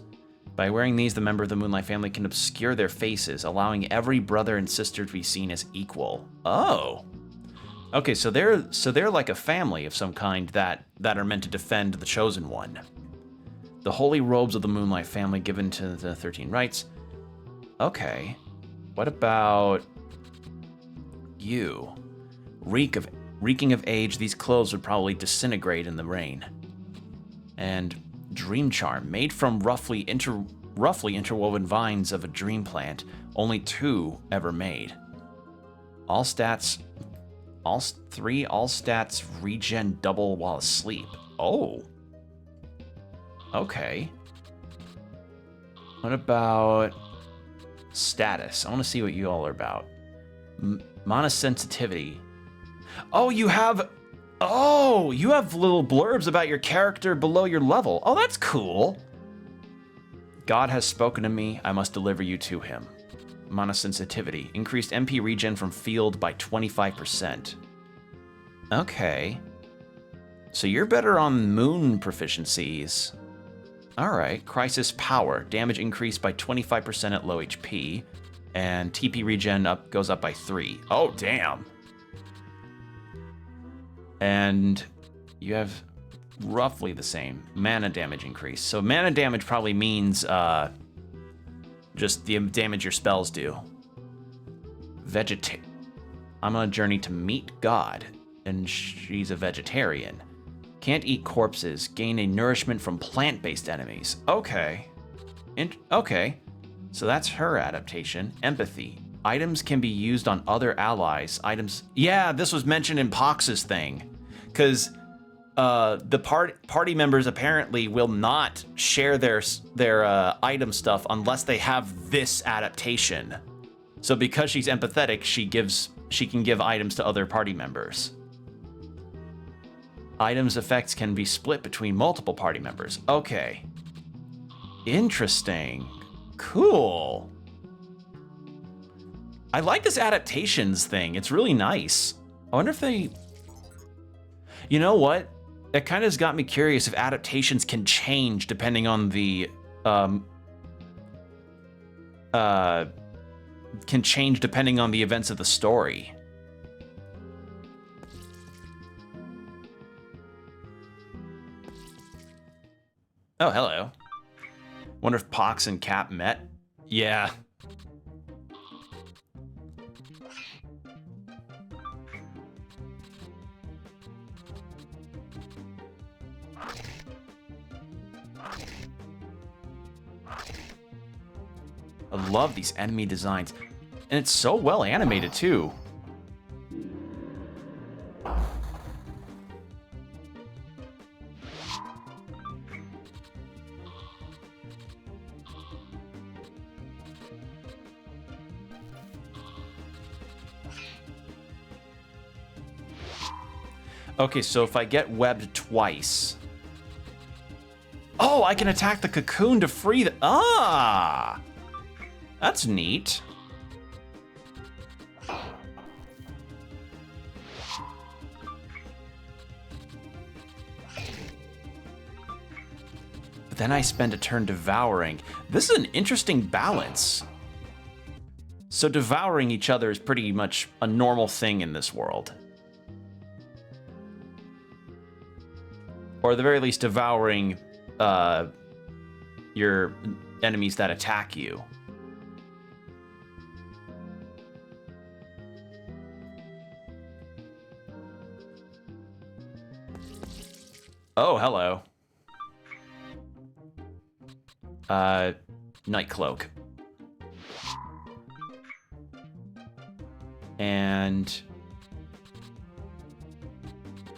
By wearing these, the member of the Moonlight family can obscure their faces, allowing every brother and sister to be seen as equal. Oh. Okay, so they're like a family of some kind that are meant to defend the chosen one. The holy robes of the Moonlight family given to the 13 rites. Okay. What about you? Reeking of age, these clothes would probably disintegrate in the rain. And Dream Charm, made from roughly interwoven vines of a dream plant, only 2 ever made. All stats regen double while asleep. Oh. Okay. What about status? I want to see what you all are about. Mana sensitivity. Oh, you have little blurbs about your character below your level. Oh, that's cool. God has spoken to me. I must deliver you to him. Mana sensitivity. Increased MP regen from field by 25%. Okay. So you're better on moon proficiencies. All right. Crisis power. Damage increased by 25% at low HP. And TP regen goes up by 3. Oh, damn. And you have roughly the same mana damage increase. So mana damage probably means just the damage your spells do. I'm on a journey to meet God, and she's a vegetarian. Can't eat corpses. Gain a nourishment from plant-based enemies. Okay. Okay. So that's her adaptation. Empathy. Items can be used on other allies. Items. Yeah, this was mentioned in Pox's thing. Because the party members apparently will not share their item stuff unless they have this adaptation. So because she's empathetic, she can give items to other party members. Items effects can be split between multiple party members. Okay. Interesting. Cool. I like this adaptations thing. It's really nice. I wonder if they... You know what? It kind of has got me curious if adaptations can change depending on the... can change depending on the events of the story. Oh, hello. Wonder if Pox and Cap met? Yeah. I love these enemy designs. And it's so well animated, too. Okay, so if I get webbed twice... Oh, I can attack the cocoon to free the... Ah! That's neat. But then I spend a turn devouring. This is an interesting balance. So devouring each other is pretty much a normal thing in this world. Or at the very least, devouring your enemies that attack you. Oh, hello. Night Cloak. And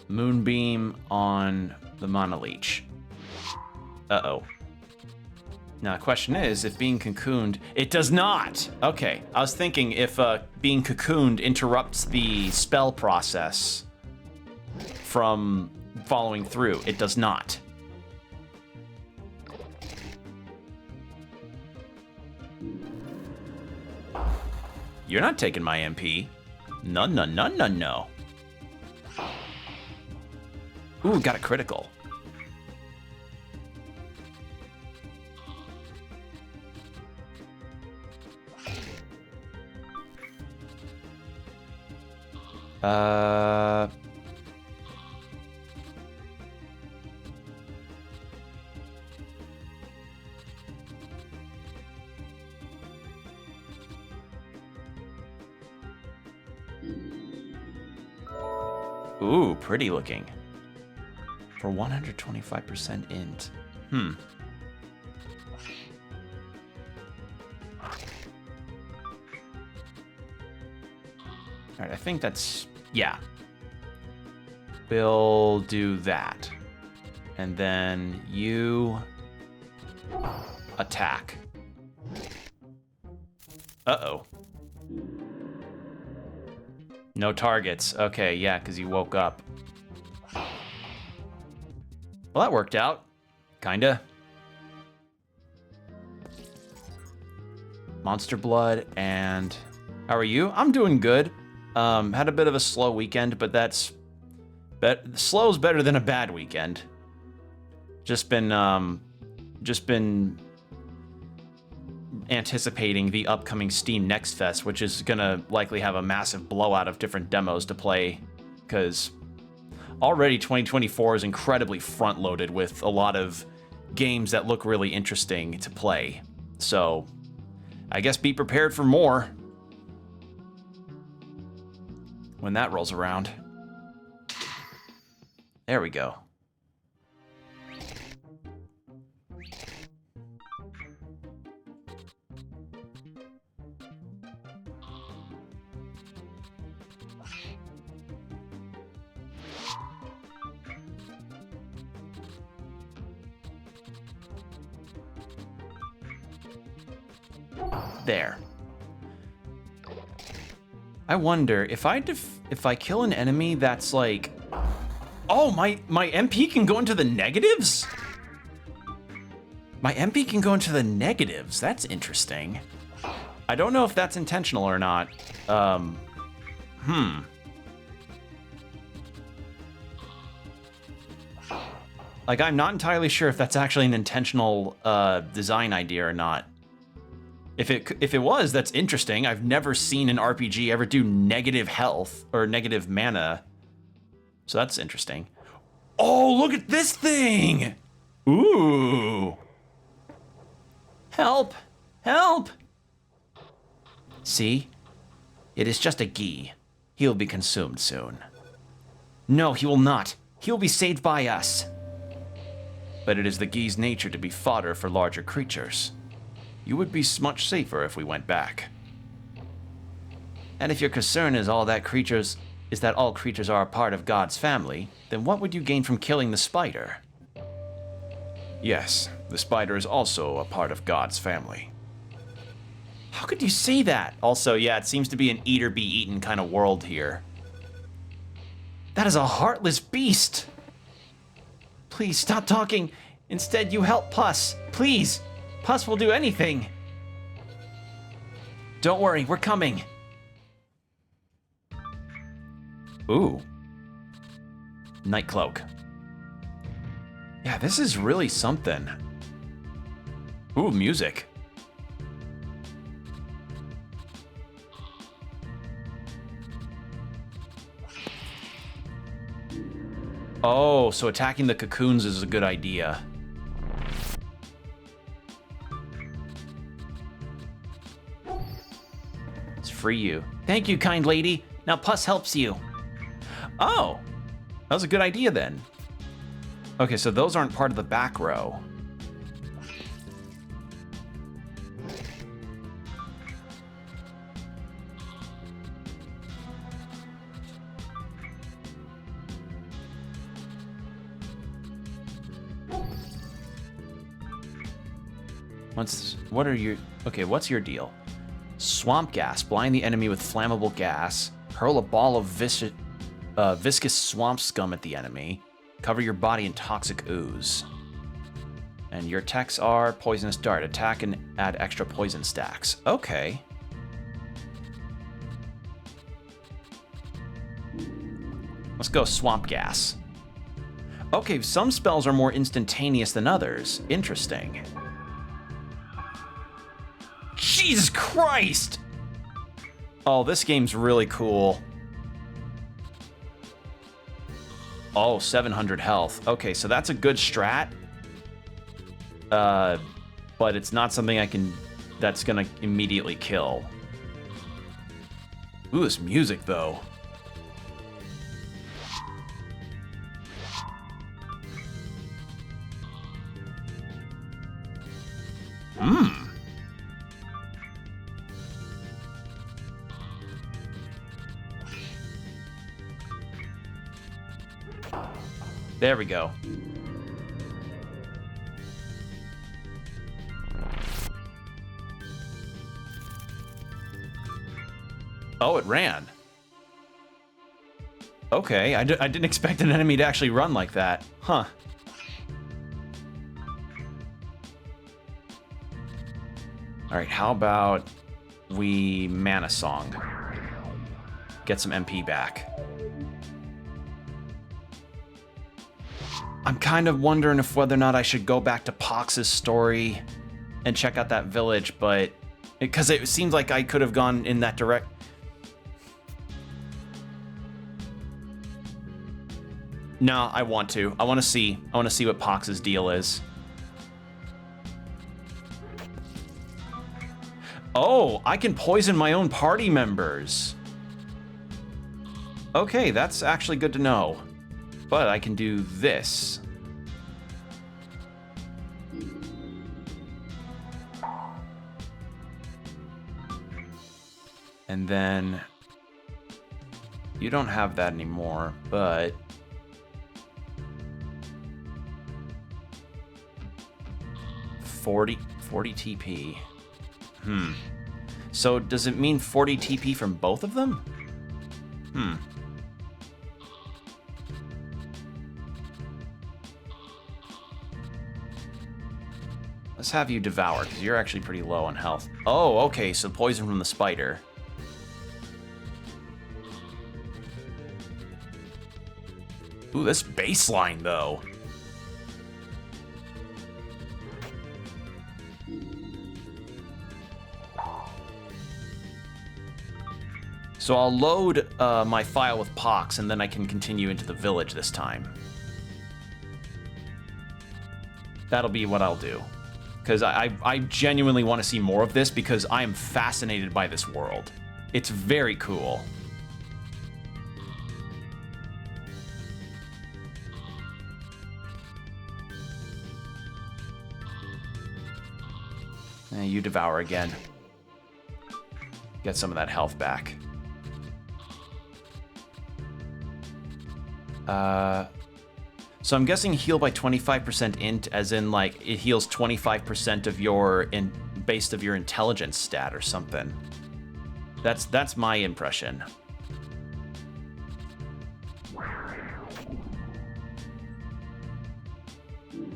Moonbeam on the Monaleech. Uh-oh. Now, the question is, if being cocooned... It does not! Okay, I was thinking if being cocooned interrupts the spell process from following through. It does not. You're not taking my MP. No, no, no, no, no. Ooh, got a critical. Ooh, pretty looking. For 125% int. Alright, I think that's... Yeah. We'll do that. And then you... attack. Uh-oh. No targets. Okay, yeah, because you woke up. Well, that worked out. Kinda. Monster blood and... How are you? I'm doing good. Had a bit of a slow weekend, but that's... Slow's better than a bad weekend. Just been anticipating the upcoming Steam Next Fest, which is gonna likely have a massive blowout of different demos to play, because already 2024 is incredibly front-loaded with a lot of games that look really interesting to play. So, I guess be prepared for more when that rolls around. There we go. There. I wonder if I kill an enemy that's like, oh, my MP can go into the negatives? My MP can go into the negatives. That's interesting. I don't know if that's intentional or not. Like, I'm not entirely sure if that's actually an intentional design idea or not. If it was, that's interesting. I've never seen an RPG ever do negative health or negative mana. So that's interesting. Oh, look at this thing! Ooh. Help! Help! See? It is just a Gi. He will be consumed soon. No, he will not. He will be saved by us. But it is the Gi's nature to be fodder for larger creatures. You would be much safer if we went back. And if your concern is that all creatures are a part of God's family, then what would you gain from killing the spider? Yes, the spider is also a part of God's family. How could you say that? Also, yeah, it seems to be an eat or be eaten kind of world here. That is a heartless beast! Please stop talking. Instead, you help Puss. Please! Puss will do anything. Don't worry, we're coming. Ooh. Night cloak. Yeah, this is really something. Ooh, music. Oh, so attacking the cocoons is a good idea. Free you. Thank you, kind lady. Now Puss helps you. Oh, that was a good idea then. Okay, so those aren't part of the back row. What's your deal? Swamp gas. Blind the enemy with flammable gas. Hurl a ball of viscous swamp scum at the enemy. Cover your body in toxic ooze. And your attacks are poisonous dart. Attack and add extra poison stacks. Okay. Let's go swamp gas. Okay, some spells are more instantaneous than others. Interesting. Jesus Christ! Oh, this game's really cool. Oh, 700 health. Okay, so that's a good strat. But it's not something that's gonna immediately kill. Ooh, this music, though. There we go. Oh, it ran. Okay, I didn't expect an enemy to actually run like that. Huh. Alright, how about we Mana Song? Get some MP back. I'm kind of wondering if whether or not I should go back to Pox's story and check out that village, but... because it seems like I could have gone in that direct... No, I want to. I want to see what Pox's deal is. Oh, I can poison my own party members. Okay, that's actually good to know. But I can do this. And then you don't have that anymore, but 40 TP. So does it mean 40 TP from both of them? Let's have you devour, because you're actually pretty low on health. Oh, okay, so poison from the spider. Ooh, this baseline, though. So I'll load my file with Pox, and then I can continue into the village this time. That'll be what I'll do. Because I genuinely want to see more of this, because I am fascinated by this world. It's very cool. You devour again. Get some of that health back. So I'm guessing heal by 25% int, as in like it heals 25% of your based of your intelligence stat or something. That's my impression.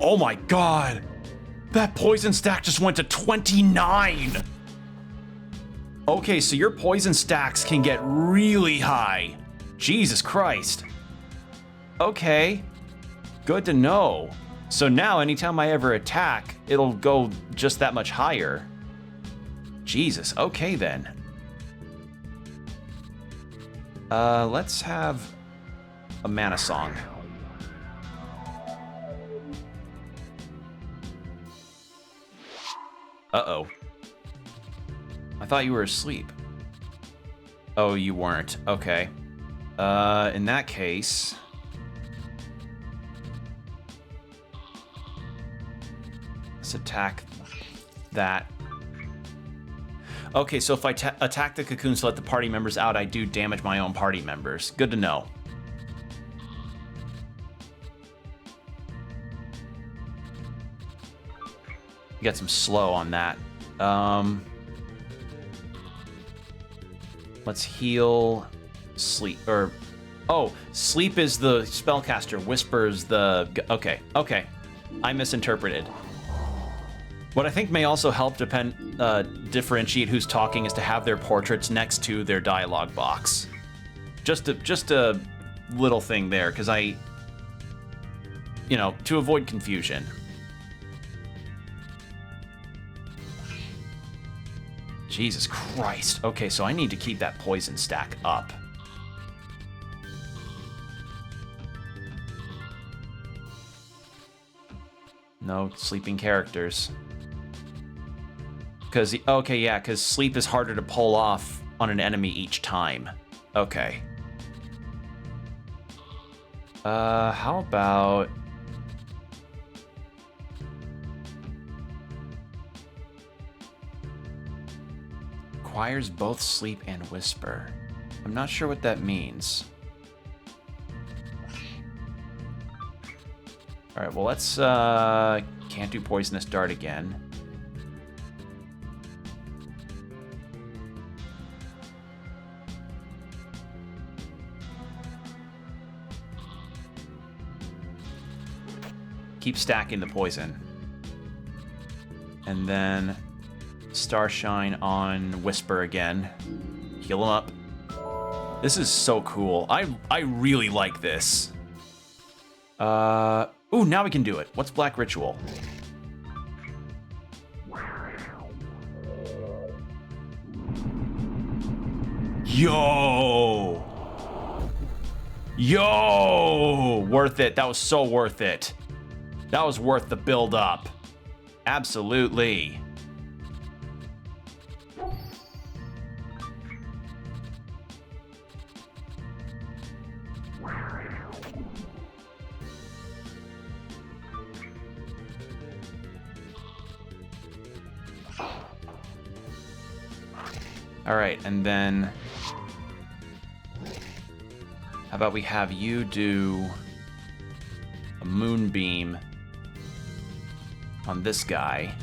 Oh my god! That poison stack just went to 29! Okay, so your poison stacks can get really high. Jesus Christ. Okay. Good to know. So now, anytime I ever attack, it'll go just that much higher. Jesus, okay then. Let's have a Mana Song. Uh-oh. I thought you were asleep. Oh, you weren't. Okay. In that case... let's attack that. Okay, so if I attack the cocoons to let the party members out, I do damage my own party members. Good to know. Get some slow on that. Let's heal sleep, or... oh, sleep is the spellcaster, whispers the... okay, okay. I misinterpreted. What I think may also help differentiate who's talking is to have their portraits next to their dialogue box. Just a little thing there, because you know, to avoid confusion. Jesus Christ. Okay, so I need to keep that poison stack up. No sleeping characters. Because, okay, yeah, because sleep is harder to pull off on an enemy each time. Okay. How about... requires both sleep and whisper. I'm not sure what that means. Alright, well let's, can't do Poisonous Dart again. keep stacking the poison. And then Starshine on Whisper again. Heal him up. This is so cool. I really like this. Ooh, now we can do it. What's Black Ritual? Yo! Yo! Worth it. That was so worth it. That was worth the build up. Absolutely. All right, and then how about we have you do a moonbeam on this guy.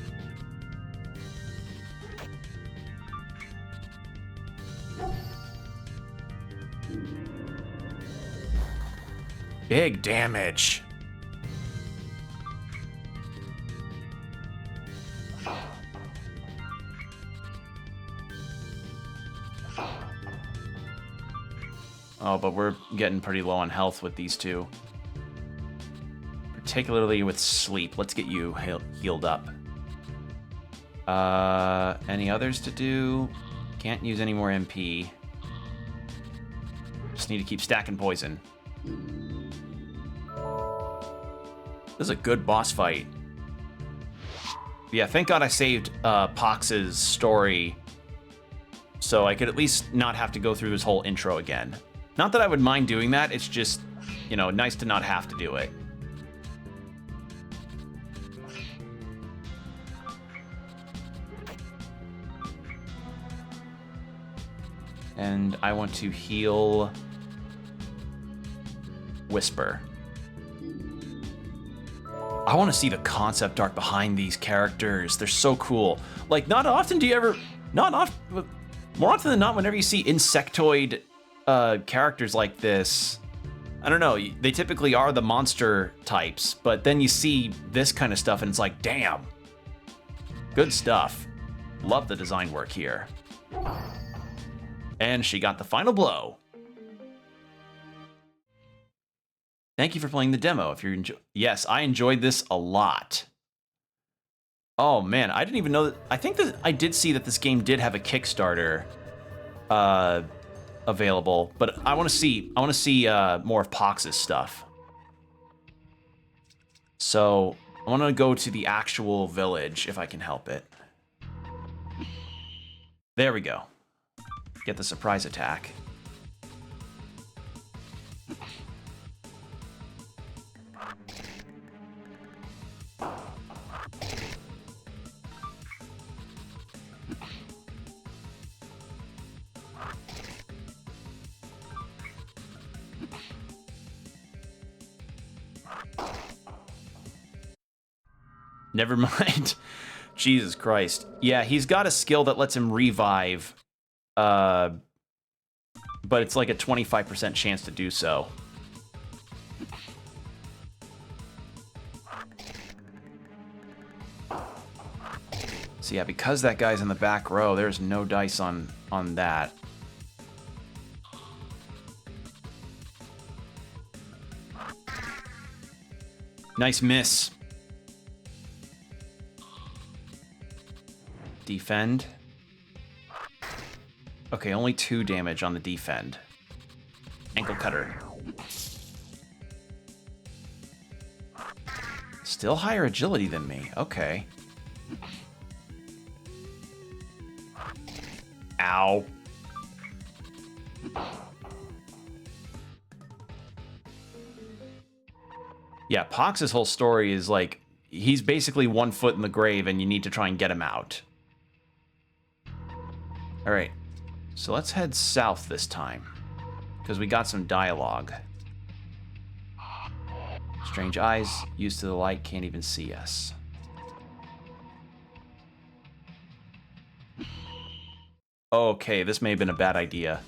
Big damage. Oh, but we're getting pretty low on health with these two. Particularly with sleep. Let's get you healed up. Any others to do? Can't use any more MP. Just need to keep stacking poison. This is a good boss fight. Yeah, thank God I saved Pox's story so I could at least not have to go through his whole intro again. Not that I would mind doing that, it's just, you know, nice to not have to do it. And I want to heal Whisper. I want to see the concept art behind these characters. They're so cool. Like, not often do you ever... More often than not, whenever you see insectoid characters like this, I don't know, they typically are the monster types, but then you see this kind of stuff and it's like, damn. Good stuff. Love the design work here. And she got the final blow. Thank you for playing the demo. If you're yes, I enjoyed this a lot. Oh man, I didn't even know that. I think that I did see that this game did have a Kickstarter available, but I want to see more of Pox's stuff. So I want to go to the actual village if I can help it. There we go. Get the surprise attack. Never mind. Jesus Christ. Yeah, he's got a skill that lets him revive, but it's like a 25% chance to do so. So yeah, because that guy's in the back row, there's no dice on that. Nice miss. Defend. Okay, only 2 damage on the defend. Ankle cutter. Still higher agility than me. Okay. Ow. Yeah, Pox's whole story is like, he's basically 1 foot in the grave and you need to try and get him out. All right, so let's head south this time, because we got some dialogue. Strange eyes, used to the light, can't even see us. Okay, this may have been a bad idea.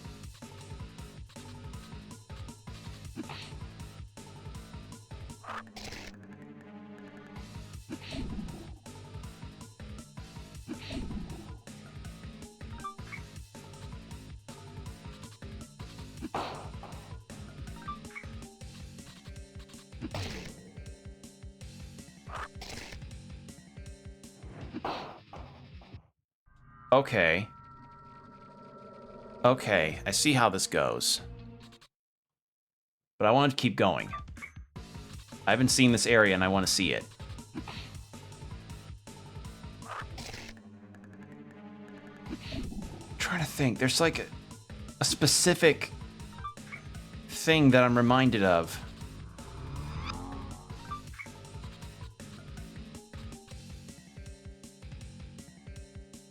Okay. Okay, I see how this goes. But I want to keep going. I haven't seen this area and I want to see it. I'm trying to think. There's like a specific thing that I'm reminded of.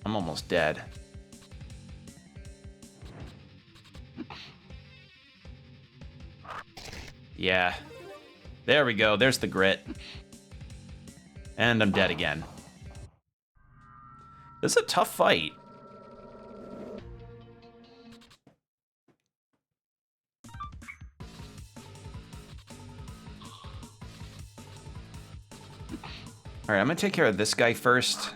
I'm almost dead. Yeah. There we go. There's the grit. And I'm dead again. This is a tough fight. Alright, I'm gonna take care of this guy first.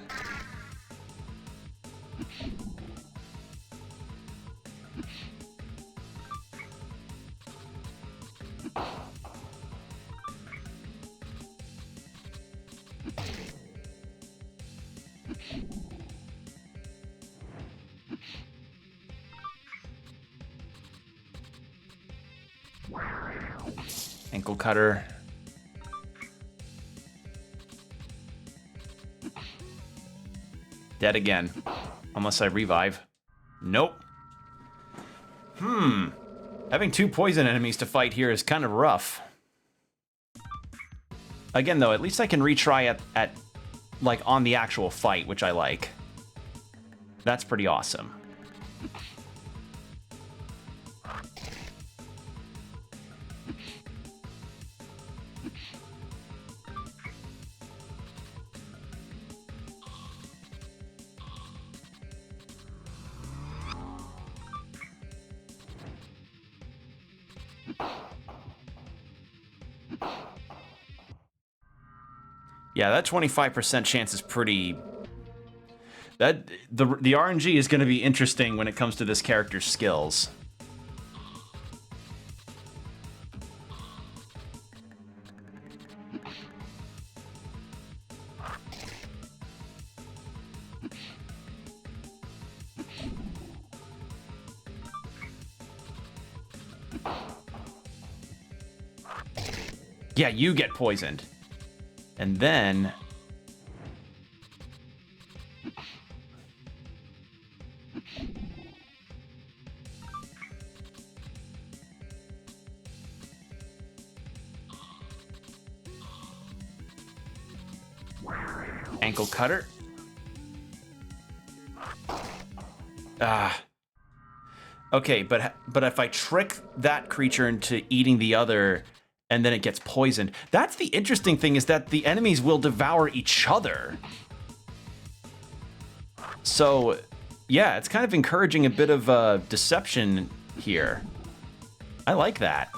Ankle cutter. Dead again. Unless I revive. Nope. Having 2 poison enemies to fight here is kind of rough. Again, though, at least I can retry at like, on the actual fight, which I like. That's pretty awesome. Yeah, that 25% chance is pretty... The RNG is going to be interesting when it comes to this character's skills. Yeah, you get poisoned. And then... ankle cutter. Okay, but if I trick that creature into eating the other, and then it gets poisoned, that's the interesting thing, is that the enemies will devour each other. So, yeah, it's kind of encouraging a bit of deception here. I like that.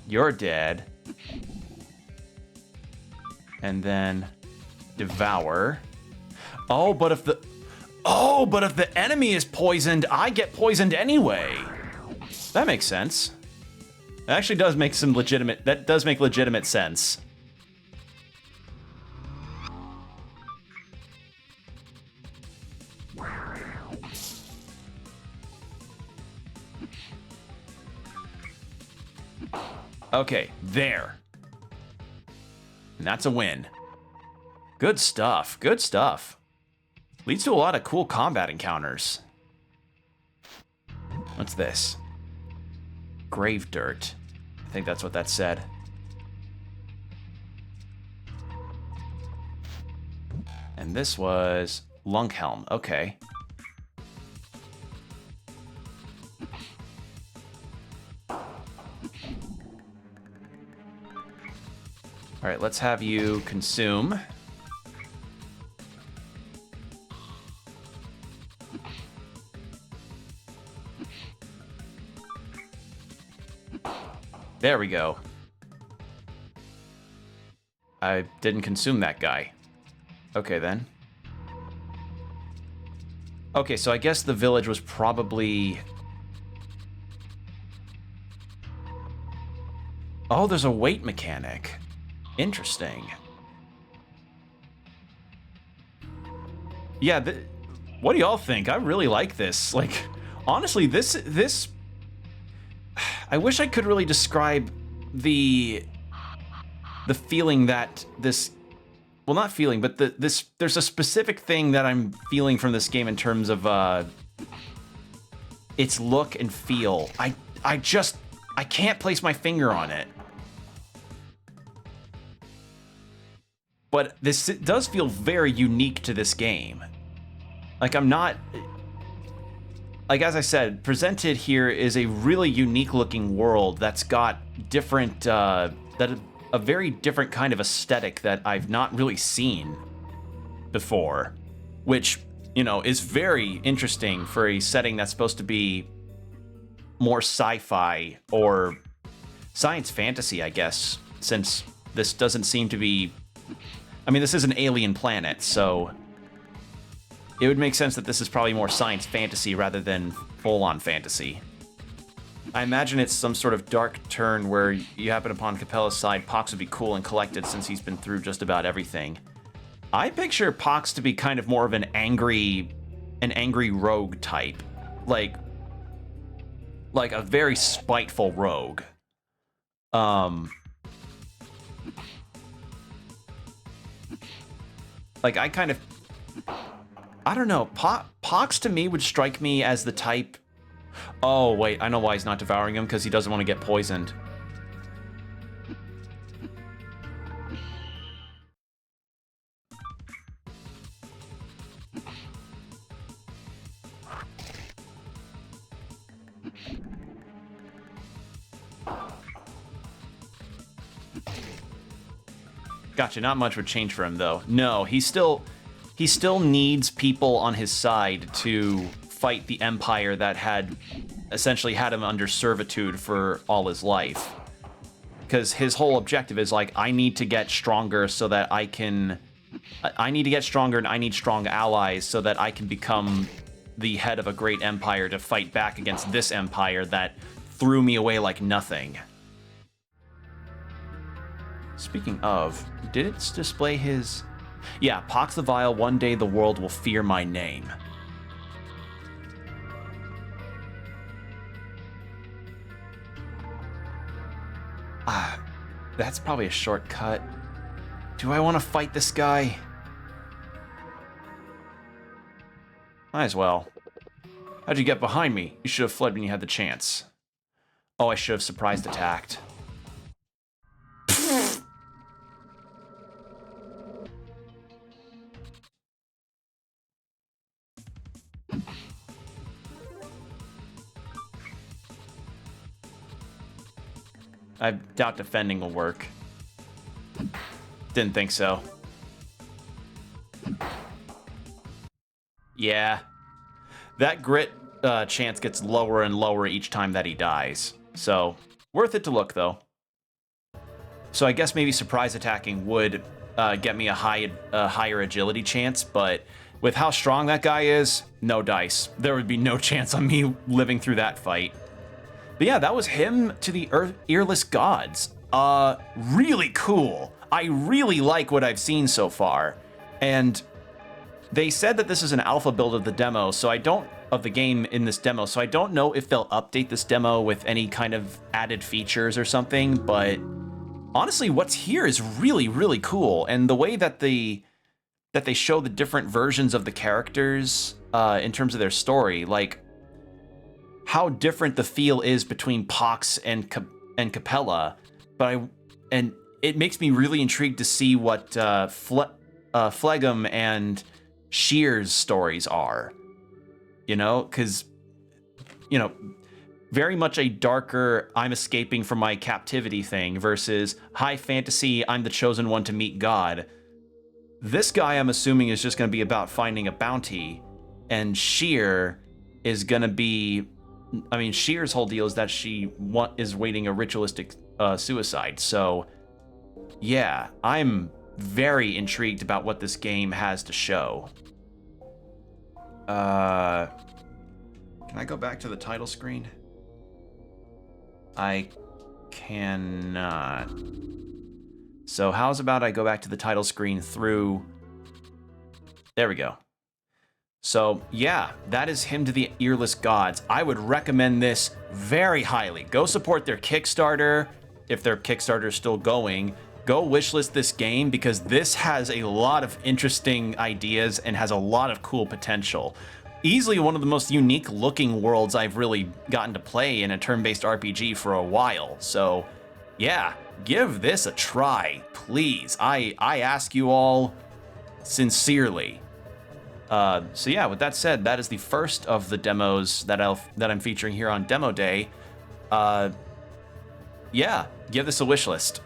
You're dead. And then devour. Oh, but if the enemy is poisoned, I get poisoned anyway. That makes sense. That actually does make some legitimate... that does make legitimate sense. Okay, there. And that's a win. Good stuff, good stuff. Leads to a lot of cool combat encounters. What's this? Grave dirt. I think that's what that said. And this was Lunghelm. Okay. All right, let's have you consume. There we go. I didn't consume that guy. Okay, then. Okay, so I guess the village was probably... Oh, there's a weight mechanic. Interesting. Yeah, what do y'all think? I really like this. Like, honestly, this... I wish I could really describe the feeling that this... Well, not feeling, but there's a specific thing that I'm feeling from this game in terms of its look and feel. I can't place my finger on it. But this does feel very unique to this game. Like, I'm not... Like, as I said, presented here is a really unique looking world that's got different... a very different kind of aesthetic that I've not really seen before. Which, you know, is very interesting for a setting that's supposed to be more sci-fi or science fantasy, I guess, since this doesn't seem to be... I mean, this is an alien planet, so it would make sense that this is probably more science fantasy rather than full-on fantasy. I imagine it's some sort of dark turn where you happen upon Capella's side. Pox would be cool and collected since he's been through just about everything. I picture Pox to be kind of more of an angry rogue type. Like a very spiteful rogue. Like, I don't know. Pox to me would strike me as the type... Oh, wait, I know why he's not devouring him, because he doesn't want to get poisoned. Gotcha, not much would change for him, though. No, he still needs people on his side to fight the Empire that had essentially had him under servitude for all his life. Because his whole objective is like, I need to get stronger so that I need to get stronger and I need strong allies so that I can become the head of a great empire to fight back against this empire that threw me away like nothing. Speaking of, did it display his... Yeah, Pox the Vile, one day the world will fear my name. That's probably a shortcut. Do I want to fight this guy? Might as well. How'd you get behind me? You should have fled when you had the chance. Oh, I should have surprised attacked. I doubt defending will work. Didn't think so. Yeah. That grit chance gets lower and lower each time that he dies. So, worth it to look, though. So I guess maybe surprise attacking would get me a higher agility chance, but with how strong that guy is, no dice. There would be no chance on me living through that fight. But yeah, that was him to the Earless Gods. Really cool. I really like what I've seen so far. And they said that this is an alpha build of the demo, of the game in this demo, so I don't know if they'll update this demo with any kind of added features or something, but honestly, what's here is really, really cool. And the way that they show the different versions of the characters in terms of their story, like how different the feel is between Pox and Capella, and it makes me really intrigued to see what Phlegm and Shear's stories are. You know, because, you know, very much a darker, I'm escaping from my captivity thing versus high fantasy, I'm the chosen one to meet God. This guy, I'm assuming, is just going to be about finding a bounty, and Shear is going to be... I mean, Shear's whole deal is that she is waiting a ritualistic suicide, so yeah, I'm very intrigued about what this game has to show. Can I go back to the title screen? I cannot. So how's about I go back to the title screen through... There we go. So yeah, that is Hymn to the Earless Gods. I would recommend this very highly. Go support their Kickstarter, if their Kickstarter is still going. Go wishlist this game because this has a lot of interesting ideas and has a lot of cool potential. Easily one of the most unique looking worlds I've really gotten to play in a turn-based RPG for a while. So yeah, give this a try, please. I ask you all sincerely. So yeah, with that said, that is the first of the demos that I'm featuring here on Demo Day. Yeah, give this a wish list.